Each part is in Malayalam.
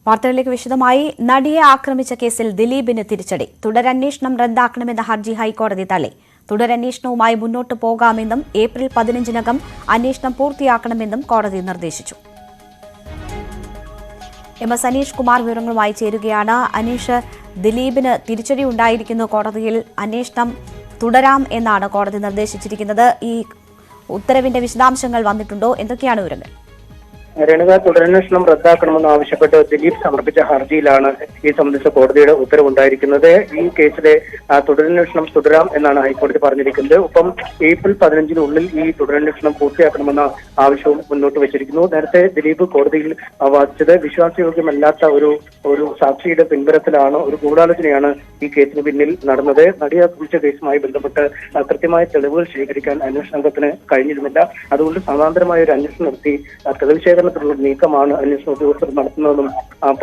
വാർത്തകളിലേക്ക് വിശദമായി. നടിയെ ആക്രമിച്ച കേസിൽ ദിലീപിന് തിരിച്ചടി. തുടരന്വേഷണം റദ്ദാക്കണമെന്ന ഹർജി ഹൈക്കോടതി തള്ളി. തുടരന്വേഷണവുമായി മുന്നോട്ട് പോകാമെന്നും ഏപ്രിൽ 15-നകം അന്വേഷണം പൂർത്തിയാക്കണമെന്നും കോടതി നിർദ്ദേശിച്ചു. എം.എസ്. അനീഷ് കുമാർ വിവരങ്ങളുമായി ചേരുകയാണ്. അനീഷ്, ദിലീപിന് തിരിച്ചടി ഉണ്ടായിരിക്കുന്നു. കോടതിയിൽ അന്വേഷണം തുടരാം എന്നാണ് കോടതി നിർദ്ദേശിച്ചിരിക്കുന്നത്. ഈ ഉത്തരവിന്റെ വിശദാംശങ്ങൾ വന്നിട്ടുണ്ടോ? എന്തൊക്കെയാണ് വിവരങ്ങൾ? രേണുക, തുടരന്വേഷണം റദ്ദാക്കണമെന്ന് ആവശ്യപ്പെട്ട് ദിലീപ് സമർപ്പിച്ച ഹർജിയിലാണ് ഈ സംബന്ധിച്ച കോടതിയുടെ ഉത്തരവുണ്ടായിരിക്കുന്നത്. ഈ കേസിലെ തുടരന്വേഷണം തുടരാം എന്നാണ് ഹൈക്കോടതി പറഞ്ഞിരിക്കുന്നത്. ഒപ്പം ഏപ്രിൽ 15-നുള്ളിൽ ഈ തുടരന്വേഷണം പൂർത്തിയാക്കണമെന്ന ആവശ്യവും മുന്നോട്ട് വെച്ചിരിക്കുന്നു. നേരത്തെ ദിലീപ് കോടതിയിൽ വാദിച്ചത് വിശ്വാസയോഗ്യമല്ലാത്ത ഒരു സാക്ഷിയുടെ പിൻബലത്തിലാണ്, ഒരു ഗൂഢാലോചനയാണ് ഈ കേസിന് പിന്നിൽ നടന്നത്. നടിയെ ആക്രമിച്ച കേസുമായി ബന്ധപ്പെട്ട് കൃത്യമായ തെളിവുകൾ ശേഖരിക്കാൻ അന്വേഷണ സംഘത്തിന് കഴിഞ്ഞിരുന്നില്ല. അതുകൊണ്ട് സമാന്തരമായ ഒരു അന്വേഷണം നടത്തി തെളിവ് ശേഖരണത്തിലുള്ള നീക്കമാണ് അന്വേഷണ ഉദ്യോഗസ്ഥർ നടത്തുന്നതെന്നും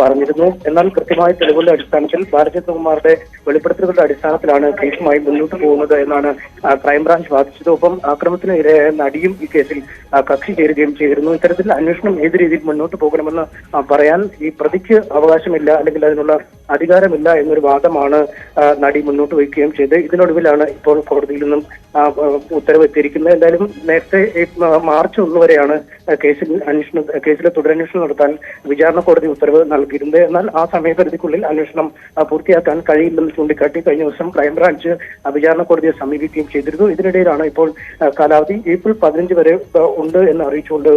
പറഞ്ഞിരുന്നു. എന്നാൽ കൃത്യമായ തെളിവുകളുടെ അടിസ്ഥാനത്തിൽ ബാലചന്ദ്രകുമാറിന്റെ വെളിപ്പെടുത്തലുകളുടെ അടിസ്ഥാനത്തിലാണ് കേസുമായി മുന്നോട്ട് പോകുന്നത് എന്നാണ് ക്രൈംബ്രാഞ്ച് വാദിച്ചത്. ഒപ്പം ആക്രമണത്തിന് ഇരയായ നടിയും ഈ കേസിൽ കക്ഷി ചേരുകയും ചെയ്തിരുന്നു. ഇത്തരത്തിൽ അന്വേഷണം ഏത് രീതിയിൽ മുന്നോട്ട് പോകണമെന്ന് പറയാൻ ഈ പ്രതിക്ക് അവകാശമില്ല, അല്ലെങ്കിൽ അതിനുള്ള അധികാരമില്ല എന്നൊരു വാദമാണ് നടി മുന്നോട്ട് വയ്ക്കുകയും ചെയ്ത് ഇതിനൊടുവിലാണ് ഇപ്പോൾ കോടതിയിൽ നിന്നും ഉത്തരവ് എത്തിയിരിക്കുന്നത്. എന്തായാലും നേരത്തെ മാർച്ച് 1 വരെയാണ് കേസിലെ തുടരന്വേഷണം നടത്താൻ വിചാരണ കോടതി ഉത്തരവ് നൽകിയിരുന്നത്. എന്നാൽ ആ സമയപരിധിക്കുള്ളിൽ അന്വേഷണം പൂർത്തിയാക്കാൻ കഴിയില്ലെന്ന് ചൂണ്ടിക്കാട്ടി കഴിഞ്ഞ ദിവസം ക്രൈംബ്രാഞ്ച് വിചാരണ കോടതിയെ സമീപിക്കുകയും ചെയ്തിരുന്നു. ഇതിനിടയിലാണ് ഇപ്പോൾ കാലാവധി ഏപ്രിൽ 15 വരെ ഉണ്ട് എന്ന് അറിയിച്ചുകൊണ്ട്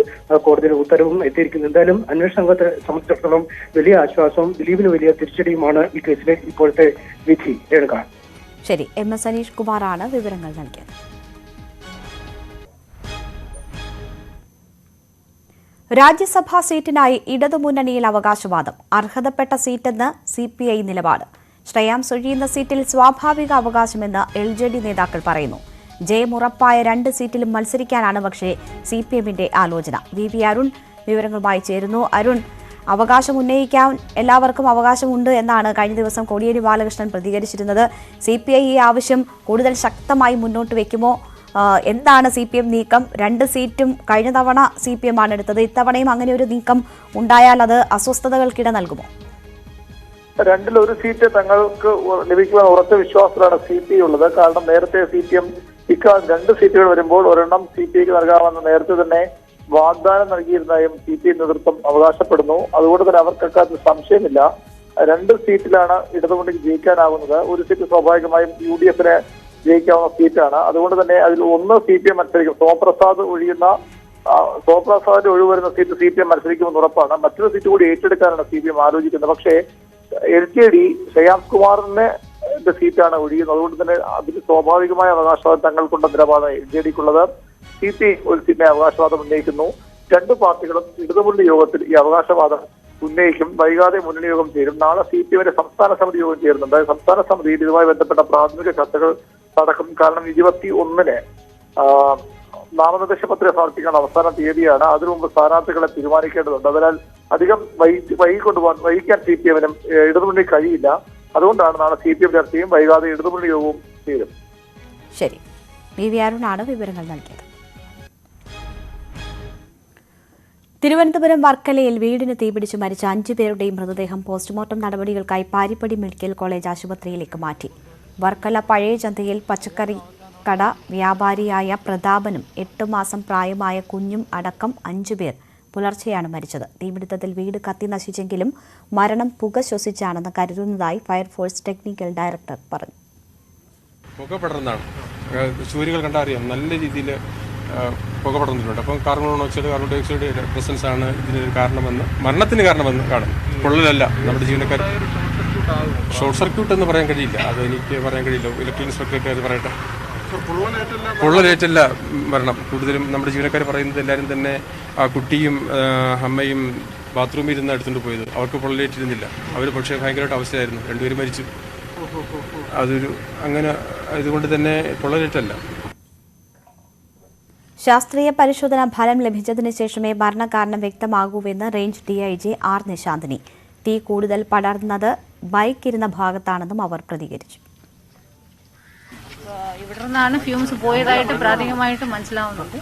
കോടതിയുടെ ഉത്തരവും എത്തിയിരിക്കുന്നത്. എന്തായാലും അന്വേഷണ സംഘത്തെ സംബന്ധിച്ചിടത്തോളം വലിയ ആശ്വാസവും ദിലീപിന് വലിയ തിരിച്ചടിയുമാണ് ഈ കേസിലെ ഇപ്പോഴത്തെ വിധി. രേണുക, ശരി. എം.എസ്. അനീഷ് കുമാറാണ് വിവരങ്ങൾ നൽകിയത്. രാജ്യസഭാ സീറ്റിനായി ഇടതുമുന്നണിയിൽ അവകാശവാദം. അർഹതപ്പെട്ട സീറ്റെന്ന് CPI നിലപാട്. ശ്രേയാംസ് ഒഴിയുന്ന സീറ്റിൽ സ്വാഭാവിക അവകാശമെന്ന് LJD നേതാക്കൾ പറയുന്നു. ജയമുറപ്പായ 2 സീറ്റിലും മത്സരിക്കാനാണ് പക്ഷേ CPMന്റെ ആലോചന. VV അരുൺ വിവരങ്ങളുമായി ചേരുന്നു. അരുൺ, അവകാശം ഉന്നയിക്കാൻ എല്ലാവർക്കും അവകാശമുണ്ട് എന്നാണ് കഴിഞ്ഞ ദിവസം കോടിയേരി ബാലകൃഷ്ണൻ പ്രതികരിച്ചിരുന്നത്. CPI ഈ ആവശ്യം കൂടുതൽ ശക്തമായി മുന്നോട്ട് വയ്ക്കുമോ? എന്താണ് CPM നീക്കം? 2 സീറ്റും കഴിഞ്ഞ തവണ CPM ആണ് എടുത്തത്. ഇത്തവണയും അങ്ങനെ ഒരു നീക്കം ഉണ്ടായാൽ അത് അസ്വസ്ഥതകൾക്കിട നൽകുമോ? 2-ൽ 1 സീറ്റ് തങ്ങൾക്ക് ലഭിക്കുവാൻ ഉറച്ച വിശ്വാസത്തിലാണ് CPI ഉള്ളത്. കാരണം നേരത്തെ CPM 2 സീറ്റുകൾ വരുമ്പോൾ ഒരെണ്ണം CPIക്ക് നൽകാമെന്ന് നേരത്തെ തന്നെ വാഗ്ദാനം നൽകിയിരുന്നതായും CPI നേതൃത്വം അവകാശപ്പെടുന്നു. അതുകൊണ്ട് തന്നെ അവർക്ക് അത് സംശയമില്ല. 2 സീറ്റിലാണ് ഇടതുമുന്നണിക്ക് ജയിക്കാനാവുന്നത്. 1 സീറ്റ് സ്വാഭാവികമായും UDFന് ജയിക്കാവുന്ന സീറ്റാണ്. അതുകൊണ്ട് തന്നെ അതിൽ 1 CPM മത്സരിക്കും. സോമപ്രസാദിന്റെ ഒഴിവ് വരുന്ന സീറ്റ് CPM മത്സരിക്കുമെന്ന് ഉറപ്പാണ്. മറ്റൊരു സീറ്റ് കൂടി ഏറ്റെടുക്കാനാണ് CPM ആലോചിക്കുന്നത്. പക്ഷേ LJD ശ്രേയാംസ് കുമാറിന്റെ സീറ്റാണ് ഒഴിയുന്നത്. അതുകൊണ്ട് തന്നെ അതിന് സ്വാഭാവികമായ അവകാശവാദം തങ്ങൾക്കുള്ള നിലപാടാണ് LJDക്കുള്ളത്. CPI 1 സീറ്റിനെ അവകാശവാദം ഉന്നയിക്കുന്നു. 2 പാർട്ടികളും ഇടതുമുന്നണി യോഗത്തിൽ ഈ അവകാശവാദം ഉന്നയിക്കും. വൈകാതെ മുന്നണി യോഗം ചേരും. നാളെ CPMന്റെ സംസ്ഥാന സമിതി യോഗം ചേരുന്നുണ്ട്. സംസ്ഥാന സമിതിയിൽ ഇതുമായി ബന്ധപ്പെട്ട പ്രാഥമിക ചർച്ചകൾ നടക്കും. കാരണം 21-ന് നാമനിർദ്ദേശ പത്രിക സമർപ്പിക്കാൻ അവസാന തീയതിയാണ്. അതിനു മുമ്പ് സ്ഥാനാർത്ഥികളെ തീരുമാനിക്കേണ്ടതുണ്ട്. അതിനാൽ അധികം വൈകിക്കാൻ CPMനും ഇടതുമുന്നണി കഴിയില്ല. അതുകൊണ്ടാണ് നാളെ CPM ചർച്ചയും വൈകാതെ ഇടതുമുന്നണി യോഗവും ചേരും. ശരി. VV അരുണാണ് വിവരങ്ങൾ നൽകിയത്. തിരുവനന്തപുരം വർക്കലയിൽ വീടിന് തീപിടിച്ച് മരിച്ച 5 പേരുടെയും മൃതദേഹം പോസ്റ്റ്മോർട്ടം നടപടികൾക്കായി പാരിപ്പടി മെഡിക്കൽ കോളേജ് ആശുപത്രിയിലേക്ക് മാറ്റി. വർക്കല പഴയ ചന്തയിൽ പച്ചക്കറി കട വ്യാപാരിയായ പ്രതാപനും 8 മാസം പ്രായമായ കുഞ്ഞും അടക്കം 5 പേർ പുലർച്ചെയാണ് മരിച്ചത്. തീപിടുത്തത്തിൽ വീട് കത്തി നശിച്ചെങ്കിലും മരണം പുക ശ്വസിച്ചാണെന്ന് കരുതുന്നതായി ഫയർഫോഴ്സ് ടെക്നിക്കൽ ഡയറക്ടർ പറഞ്ഞു. പുക പടർന്നാണ്, സൂര്യകൾ കണ്ടറിയാം, നല്ല രീതിയിൽ പുക പടർന്നിട്ടുണ്ട്. അപ്പം carbon monoxide, carbon dioxide presence ആണ് ഇതിനൊരു കാരണമെന്ന്, മരണത്തിന് കാരണമെന്ന് കാണും. പൊള്ളലല്ല. നമ്മുടെ ജീവനക്കാർ ഷോർട്ട് സർക്യൂട്ട് എന്ന് പറയാൻ കഴിയില്ല. അത് എനിക്ക് പറയാൻ കഴിയില്ല. ഇലക്ട്രിക് ഇൻസ്പെക്ടർ അത് പറയട്ടെ. പൊള്ളലേറ്റല്ല മരണം. കൂടുതലും നമ്മുടെ ജീവനക്കാർ പറയുന്നത് എല്ലാവരും തന്നെ ആ കുട്ടിയും അമ്മയും ബാത്റൂമിൽ ഇരുന്ന് എടുത്തുകൊണ്ട് പോയത്. അവർക്ക് പൊള്ളലേറ്റിരുന്നില്ല. അവർ പക്ഷേ ഭയങ്കരമായിട്ട് അവസ്ഥയായിരുന്നു. 2 പേര് മരിച്ചു. അങ്ങനെ ഇതുകൊണ്ട് തന്നെ പൊള്ളലേറ്റല്ല. ശാസ്ത്രീയ പരിശോധന ഫലം ലഭിച്ചതിന് ശേഷമേ മരണകാരണം വ്യക്തമാകൂവെന്ന് റേഞ്ച് DIG R നിശാന്തിനി. തീ കൂടുതൽ പടർന്നത് ബൈക്ക് ഇരുന്ന ഭാഗത്താണെന്നും അവർ പ്രതികരിച്ചു. ഇവിടെ നിന്നാണ് ഫ്യൂംസ് പോയതായിട്ട് പ്രാഥമികമായിട്ട് മനസ്സിലാവുന്നുണ്ട്.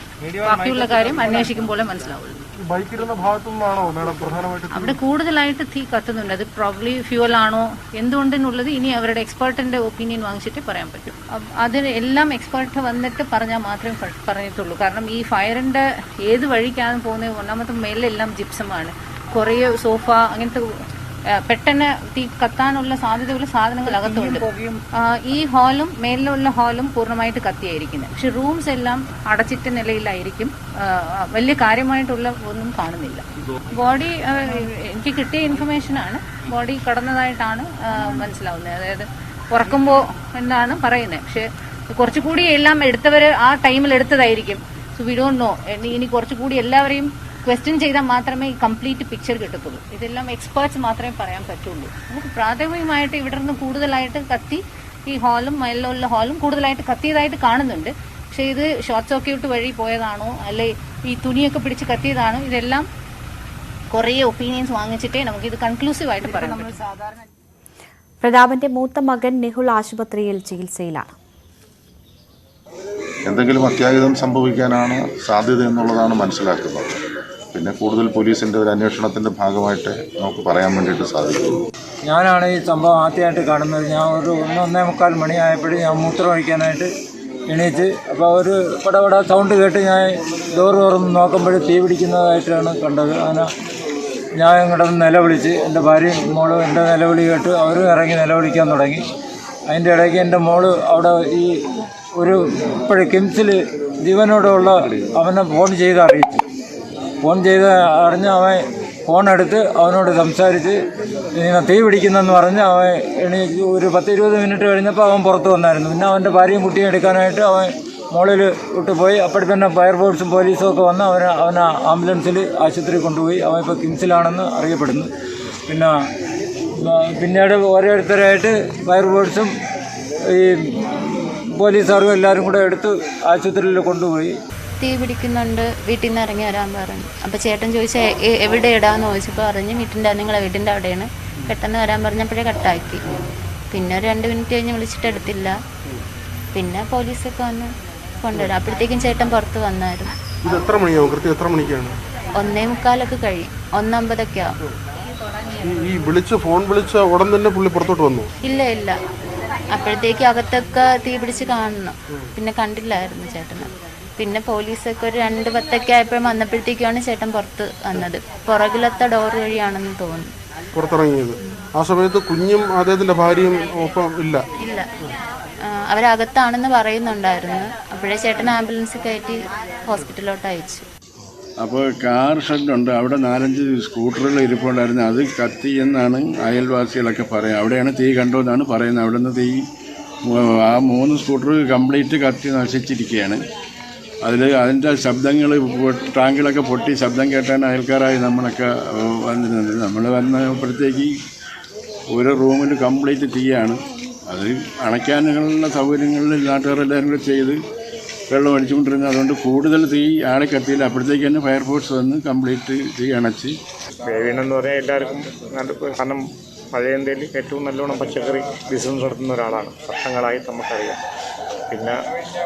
ബാക്കിയുള്ള കാര്യം അന്വേഷിക്കുമ്പോഴേ മനസ്സിലാവുള്ളൂ. ബൈക്കിരുന്ന ഭാഗത്തു നിന്നാണോ മാഡം പ്രധാനമായിട്ട് അവിടെ കൂടുതലായിട്ട് തീ കത്തുന്നുണ്ട്. അത് പ്രോബ്ലി ഫ്യൂവലാണോ എന്തുകൊണ്ടെന്നുള്ളത് ഇനി അവരുടെ എക്സ്പേർട്ടിന്റെ ഒപ്പീനിയൻ വാങ്ങിച്ചിട്ട് പറയാൻ പറ്റും. അതിന് എല്ലാം എക്സ്പേർട്ട് വന്നിട്ട് പറഞ്ഞാൽ മാത്രമേ പറഞ്ഞിട്ടുള്ളൂ. കാരണം ഈ ഫയറിന്റെ ഏത് വഴിക്കാണ് പോകുന്നത്, ഒന്നാമത്തെ മേലെല്ലാം ജിപ്സമാണ്, കുറേ സോഫ അങ്ങനത്തെ പെട്ടെന്ന് തീ കത്താനുള്ള സാധ്യതയുള്ള സാധനങ്ങൾ അകത്തുണ്ട്. ഈ ഹാളും മേലിലുള്ള ഹാളും പൂർണ്ണമായിട്ട് കത്തിയായിരിക്കുന്നത്. പക്ഷെ റൂംസ് എല്ലാം അടച്ചിട്ട നിലയിലായിരിക്കും. വലിയ കാര്യമായിട്ടുള്ള ഒന്നും കാണുന്നില്ല. ബോഡി എനിക്ക് കിട്ടിയ ഇൻഫർമേഷനാണ്, ബോഡി കടന്നതായിട്ടാണ് മനസ്സിലാവുന്നത്. അതായത് ഉറക്കുമ്പോൾ എന്നാണ് പറയുന്നത്. പക്ഷെ കുറച്ചുകൂടി എല്ലാം എടുത്തവര് ആ ടൈമിൽ എടുത്തതായിരിക്കും. So we don't know. ഇനി കുറച്ചുകൂടി എല്ലാവരെയും ക്വസ്റ്റ്യൻ ചെയ്താൽ മാത്രമേ ഈ കംപ്ലീറ്റ് പിക്ചർ കിട്ടത്തുള്ളൂ. ഇതെല്ലാം എക്സ്പേർട്സ് മാത്രമേ പറയാൻ പറ്റുള്ളൂ. നമുക്ക് പ്രാഥമികമായിട്ട് ഇവിടെ നിന്ന് കൂടുതലായിട്ട് കത്തി, ഈ ഹാളും മേലുള്ള ഹാളും കൂടുതലായിട്ട് കത്തിയതായിട്ട് കാണുന്നുണ്ട്. പക്ഷെ ഇത് ഷോർട്ട് സർക്യൂട്ട് വഴി പോയതാണോ അല്ലെ ഈ തുണിയൊക്കെ പിടിച്ച് കത്തിയതാണോ, ഇതെല്ലാം കുറേ ഒപ്പീനിയൻസ് വാങ്ങിച്ചിട്ടേ നമുക്കിത് കൺക്ലൂസീവ് ആയിട്ട് പറയാം. പ്രതാപന്റെ മൂത്ത മകൻ നിഹുൽ ആശുപത്രിയിൽ ചികിത്സയിലാണ്. എന്തെങ്കിലും അത്യാഹിതം സംഭവിക്കാനാണ് സാധ്യത എന്നുള്ളതാണ് മനസ്സിലാക്കുന്നത്. പിന്നെ കൂടുതൽ പോലീസിൻ്റെ ഒരു അന്വേഷണത്തിൻ്റെ ഭാഗമായിട്ട് നമുക്ക് പറയാൻ വേണ്ടിയിട്ട് സാധിക്കുള്ളൂ. ഞാനാണ് ഈ സംഭവം ആദ്യമായിട്ട് കാണുന്നത്. ഞാൻ ഒരു 1-1:45 മണിയായപ്പോഴും ഞാൻ മൂത്രം ഒഴിക്കാനായിട്ട് എണീറ്റ്, അപ്പോൾ ഒരു പടപട സൗണ്ട് കേട്ട് ഞാൻ ഡോർ തുറന്ന് നോക്കുമ്പോൾ തീ പിടിക്കുന്നതായിട്ടാണ് കണ്ടത്. അങ്ങനെ ഞാൻ ഇങ്ങോട്ട് നിലവിളിച്ച്, എൻ്റെ ഭാര്യയും മോളും എൻ്റെ നിലവിളി കേട്ട് അവരും ഇറങ്ങി നിലവിളിക്കാൻ തുടങ്ങി. അതിൻ്റെ ഇടയ്ക്ക് എൻ്റെ മോള് അവിടെ ഈ ഒരു ഇപ്പോഴും കിംസിൽ ജീവനോടുള്ള അവനെ ഫോൺ ചെയ്ത് അറിയിച്ചു. ഫോൺ ചെയ്ത് അറിഞ്ഞ് അവൻ ഫോണെടുത്ത് അവനോട് സംസാരിച്ച് ഇങ്ങനെ തീ പിടിക്കുന്നെന്ന് പറഞ്ഞ് അവൻ എണീച്ച് ഒരു 10-20 മിനിറ്റ് കഴിഞ്ഞപ്പോൾ അവൻ പുറത്ത് വന്നായിരുന്നു. പിന്നെ അവൻ്റെ ഭാര്യയും കുട്ടിയും എടുക്കാനായിട്ട് അവൻ മോളിൽ വിട്ടുപോയി. അപ്പോഴത്തന്നെ ഫയർഫോഴ്സും പോലീസും ഒക്കെ വന്ന് അവനെ ആംബുലൻസിൽ ആശുപത്രി കൊണ്ടുപോയി. അവൻ ഇപ്പോൾ കിംസിലാണെന്ന് അറിയപ്പെടുന്നു. പിന്നീട് ഓരോരുത്തരായിട്ട് ഫയർഫോഴ്സും ഈ പോലീസുകാരും എല്ലാവരും കൂടെ എടുത്ത് ആശുപത്രിയിൽ കൊണ്ടുപോയി. തീ പിടിക്കുന്നുണ്ട്, വീട്ടിൽ നിന്ന് ഇറങ്ങി വരാൻ പറഞ്ഞു. അപ്പോൾ ചേട്ടൻ ചോദിച്ചാൽ എവിടെ ഇടാന്ന് ചോദിച്ചപ്പോൾ പറഞ്ഞു വീട്ടിൻ്റെ നിങ്ങളെ വീട്ടിൻ്റെ അവിടെയാണ്. പെട്ടെന്ന് വരാൻ പറഞ്ഞപ്പോഴേ കട്ടാക്കി. പിന്നെ ഒരു 2 മിനിറ്റ് കഴിഞ്ഞ് വിളിച്ചിട്ട് എടുത്തില്ല. പിന്നെ പോലീസൊക്കെ വന്ന് കൊണ്ടുവരാം. അപ്പോഴത്തേക്കും ചേട്ടൻ പുറത്ത് വന്നായിരുന്നു. 1:45 കഴിയും, 1:50 ആവും. ഫോൺ വിളിച്ച ഉടൻ തന്നെ പുള്ളി പുറത്തോട്ട് വന്നു? ഇല്ല, അപ്പോഴത്തേക്ക് അകത്തൊക്കെ തീ പിടിച്ച് കാണുന്നു. പിന്നെ കണ്ടില്ലായിരുന്നു ചേട്ടന്. പിന്നെ പോലീസൊക്കെ ഒരു 2:10 ആയപ്പോഴും വന്നപ്പോഴത്തേക്കാണ് ചേട്ടൻ പുറത്ത് വന്നത്. പുറകിലത്തെ ഡോർ വഴിയാണെന്ന് തോന്നുന്നു പുറത്തിറങ്ങിയത്. ആ സമയത്ത് കുഞ്ഞും അദ്ദേഹത്തിന്റെ ഭാര്യയും ഒപ്പം ഇല്ല. അവരകത്താണെന്ന് പറയുന്നുണ്ടായിരുന്നു. അപ്പോഴേ ചേട്ടൻ ആംബുലൻസ് കയറ്റി ഹോസ്പിറ്റലിലോട്ട് അയച്ചു. അപ്പോൾ കാർ ഷെഡുണ്ട്, അവിടെ 4-5 സ്കൂട്ടറുകൾ ഇരിപ്പുണ്ടായിരുന്നു. അത് കത്തി എന്നാണ് അയൽവാസികളൊക്കെ പറയുന്നത്. അവിടെയാണ് തീ കണ്ടതെന്നാണ് പറയുന്നത്. അവിടെ നിന്ന് തീ ആ 3 സ്കൂട്ടർ കംപ്ലീറ്റ് കത്തി നശിച്ചിരിക്കുകയാണ്. അതിൻ്റെ ശബ്ദങ്ങൾ, ടാങ്കുകളൊക്കെ പൊട്ടി ശബ്ദം കേട്ടാണ് അയൽക്കാരായി നമ്മളൊക്കെ വന്നിരുന്നത്. നമ്മൾ വന്നപ്പോഴത്തേക്ക് ഒരു റൂമിൽ കംപ്ലീറ്റ് തീയാണ്. അത് അണയ്ക്കാനുള്ള സൗകര്യങ്ങളിൽ നാട്ടുകാരെല്ലാവരും കൂടെ ചെയ്ത് വെള്ളം അടിച്ചുകൊണ്ടിരുന്നത്. അതുകൊണ്ട് കൂടുതൽ തീ ആളെ കത്തിയില്ല. അപ്പോഴത്തേക്ക് തന്നെ ഫയർഫോഴ്സ് വന്ന് കംപ്ലീറ്റ് തീ അണച്ച്. ബേബീനെന്ന് പറഞ്ഞാൽ എല്ലാവർക്കും കാരണം പഴയ ഇന്ത്യയിൽ ഏറ്റവും നല്ലോണം പച്ചക്കറി ബിസിനസ് നടത്തുന്ന ഒരാളാണ്. വർഷങ്ങളായി നമുക്കറിയാം. പിന്നെ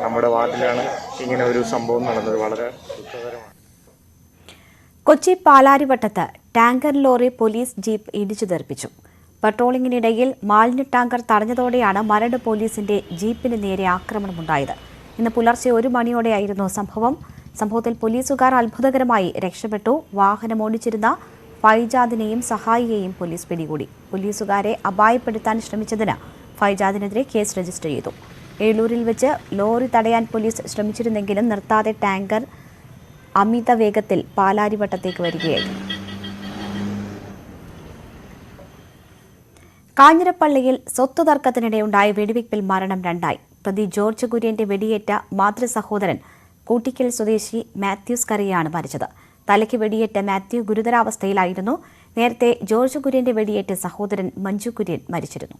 നമ്മുടെ വാർഡിലാണ് ഇങ്ങനെ ഒരു സംഭവം നടന്നത്. വളരെ ദുഃഖകരമാണ്. കൊച്ചി പാലാരിവട്ടത്ത് ടാങ്കർ ലോറി പോലീസ് ജീപ്പ് ഇടിച്ചു തെറിപ്പിച്ചു. പട്രോളിംഗിനിടയിൽ മാലിന്യ ടാങ്കർ തടഞ്ഞതോടെയാണ് മരട് പോലീസിന്റെ ജീപ്പിന് നേരെ ആക്രമണമുണ്ടായത്. ഇന്ന് പുലർച്ചെ 1 മണിയോടെയായിരുന്നു സംഭവത്തിൽ പോലീസുകാർ അത്ഭുതകരമായി രക്ഷപ്പെട്ടു. വാഹനമോടിച്ചിരുന്ന ഫൈജാദിനെയും സഹായിയെയും പോലീസ് പിടികൂടി. പോലീസുകാരെ അപായപ്പെടുത്താൻ ശ്രമിച്ചതിന് ഫൈജാദിനെതിരെ കേസ് രജിസ്റ്റർ ചെയ്തു. ഏലൂരിൽ വെച്ച് ലോറി തടയാൻ പോലീസ് ശ്രമിച്ചിരുന്നെങ്കിലും നിർത്താതെ ടാങ്കർ അമിത വേഗത്തിൽ പാലാരിവട്ടത്തേക്ക് വരികയായിരുന്നു. കാഞ്ഞിരപ്പള്ളിയിൽ സ്വത്ത് തർക്കത്തിനിടെയുണ്ടായ വെടിവയ്പിൽ മരണം 2. പ്രതി ജോർജ് കുര്യന്റെ വെടിയേറ്റ മാതൃസഹോദരൻ കൂട്ടിക്കൽ സ്വദേശി മാത്യൂസ് കറിയാണ് മരിച്ചത്. തലയ്ക്ക് വെടിയേറ്റ മാത്യു ഗുരുതരാവസ്ഥയിലായിരുന്നു. നേരത്തെ ജോർജ് കുര്യന്റെ വെടിയേറ്റ സഹോദരൻ മഞ്ജു കുര്യൻ മരിച്ചിരുന്നു.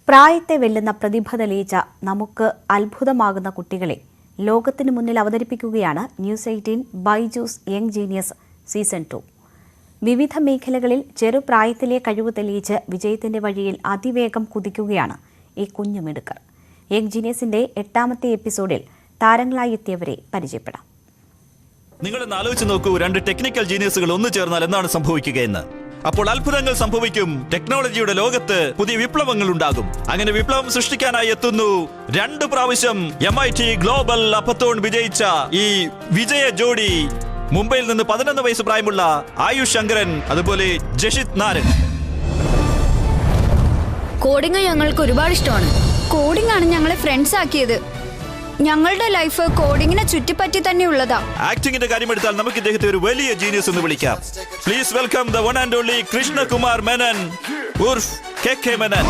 പ്രായത്തെ വെല്ലുന്ന പ്രതിഭ തെളിയിച്ച നമുക്ക് അത്ഭുതമാകുന്ന കുട്ടികളെ ലോകത്തിനു മുന്നിൽ അവതരിപ്പിക്കുകയാണ് news 18 Byju's young genius season 2. വിവിധ മേഖലകളിൽ ചെറുപ്രായത്തിലെ കഴിവ് തെളിയിച്ച് വിജയത്തിന്റെ വഴിയിൽ അതിവേഗം കുതിക്കുകയാണ് ഈ കുഞ്ഞുമിടുക്കർ. യങ് ജീനിയസിന്റെ 8ാമത്തെ എപ്പിസോഡിൽ താരങ്ങളായി എത്തിയവരെ പരിചയപ്പെടാം. നിങ്ങളൊന്ന് ആലോചിച്ച് നോക്കൂ, രണ്ട് ടെക്നിക്കൽ ജീനിയസുകൾ ഒന്നു ചേർന്നാൽ എന്താണ് സംഭവിക്കുകയെന്ന്. അപ്പോൾ അത്ഭുതങ്ങൾ സംഭവിക്കും. ടെക്നോളജിയുടെ ലോകത്ത് പുതിയ വിപ്ലവങ്ങൾ ഉണ്ടാകും. അങ്ങനെ വിപ്ലവം സൃഷ്ടിക്കാനായി എത്തുന്നു 2 പ്രാവശ്യം MIT ഗ്ലോബൽ അപ്പത്തോൺ വിജയിച്ച ഈ വിജയ ജോഡി. മുംബൈയിൽ നിന്ന് 11 വയസ്സ് പ്രായമുള്ള ആയുഷ് ശങ്കരൻ, അതുപോലെ ജഷിത് നാരൻ. കോഡിംഗ് ഞങ്ങൾക്ക് ഒരുപാട് ഇഷ്ടമാണ്. കോഡിംഗ് ആണ് ഞങ്ങളെ ഫ്രണ്ട്സ് ആക്കിയത്. ഞങ്ങളുടെ ലൈഫ് കോഡിങ്ങിനെ ചുറ്റിപ്പറ്റി തന്നെ ഉള്ളതാ. ആക്ടിംഗിന്റെ കാര്യമെടുത്താൽ നമുക്ക് ഇദ്ദേഹത്തെ ഒരു വലിയ ജീനിയസ് എന്ന് വിളിക്കാം. Please welcome the one and only Krishnakumar Menon ഉർഫ് KK മേനൻ.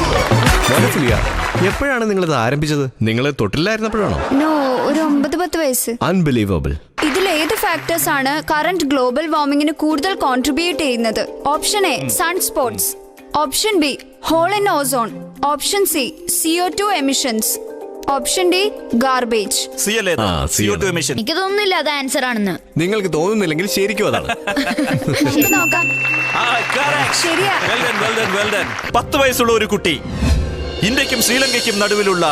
എപ്പോഴാണ് നിങ്ങൾ ഇത് ആരംഭിച്ചത്? നിങ്ങൾ തൊട്ടില്ലായിരുന്നപ്പോഴാണോ? നോ, ഒരു 9-10 വയസ്സ്. അൺബിലീവബിൾ. ഇതിൽ ഏത് ഫാക്ടേഴ്സ് ആണ് കറന്റ് ഗ്ലോബൽ വാർമിംഗിന് കൂടുതൽ കോൺട്രിബ്യൂട്ട് ചെയ്യുന്നത്? Option A sun spots, option B hole in ozone, option C CO2 emissions, option D garbage. CO2 emission. എനിക്ക് തോന്നുന്നില്ല അത് ആൻസർ ആണെന്ന്. നിങ്ങൾക്ക് തോന്നുന്നില്ലെങ്കിൽ ശരിക്കും അതാണ്. നോക്കാം. ശരിയാ. 10 വയസ്സുള്ള ഒരു കുട്ടി ഇന്ത്യക്കും ശ്രീലങ്കയ്ക്കും നടുവിലുള്ള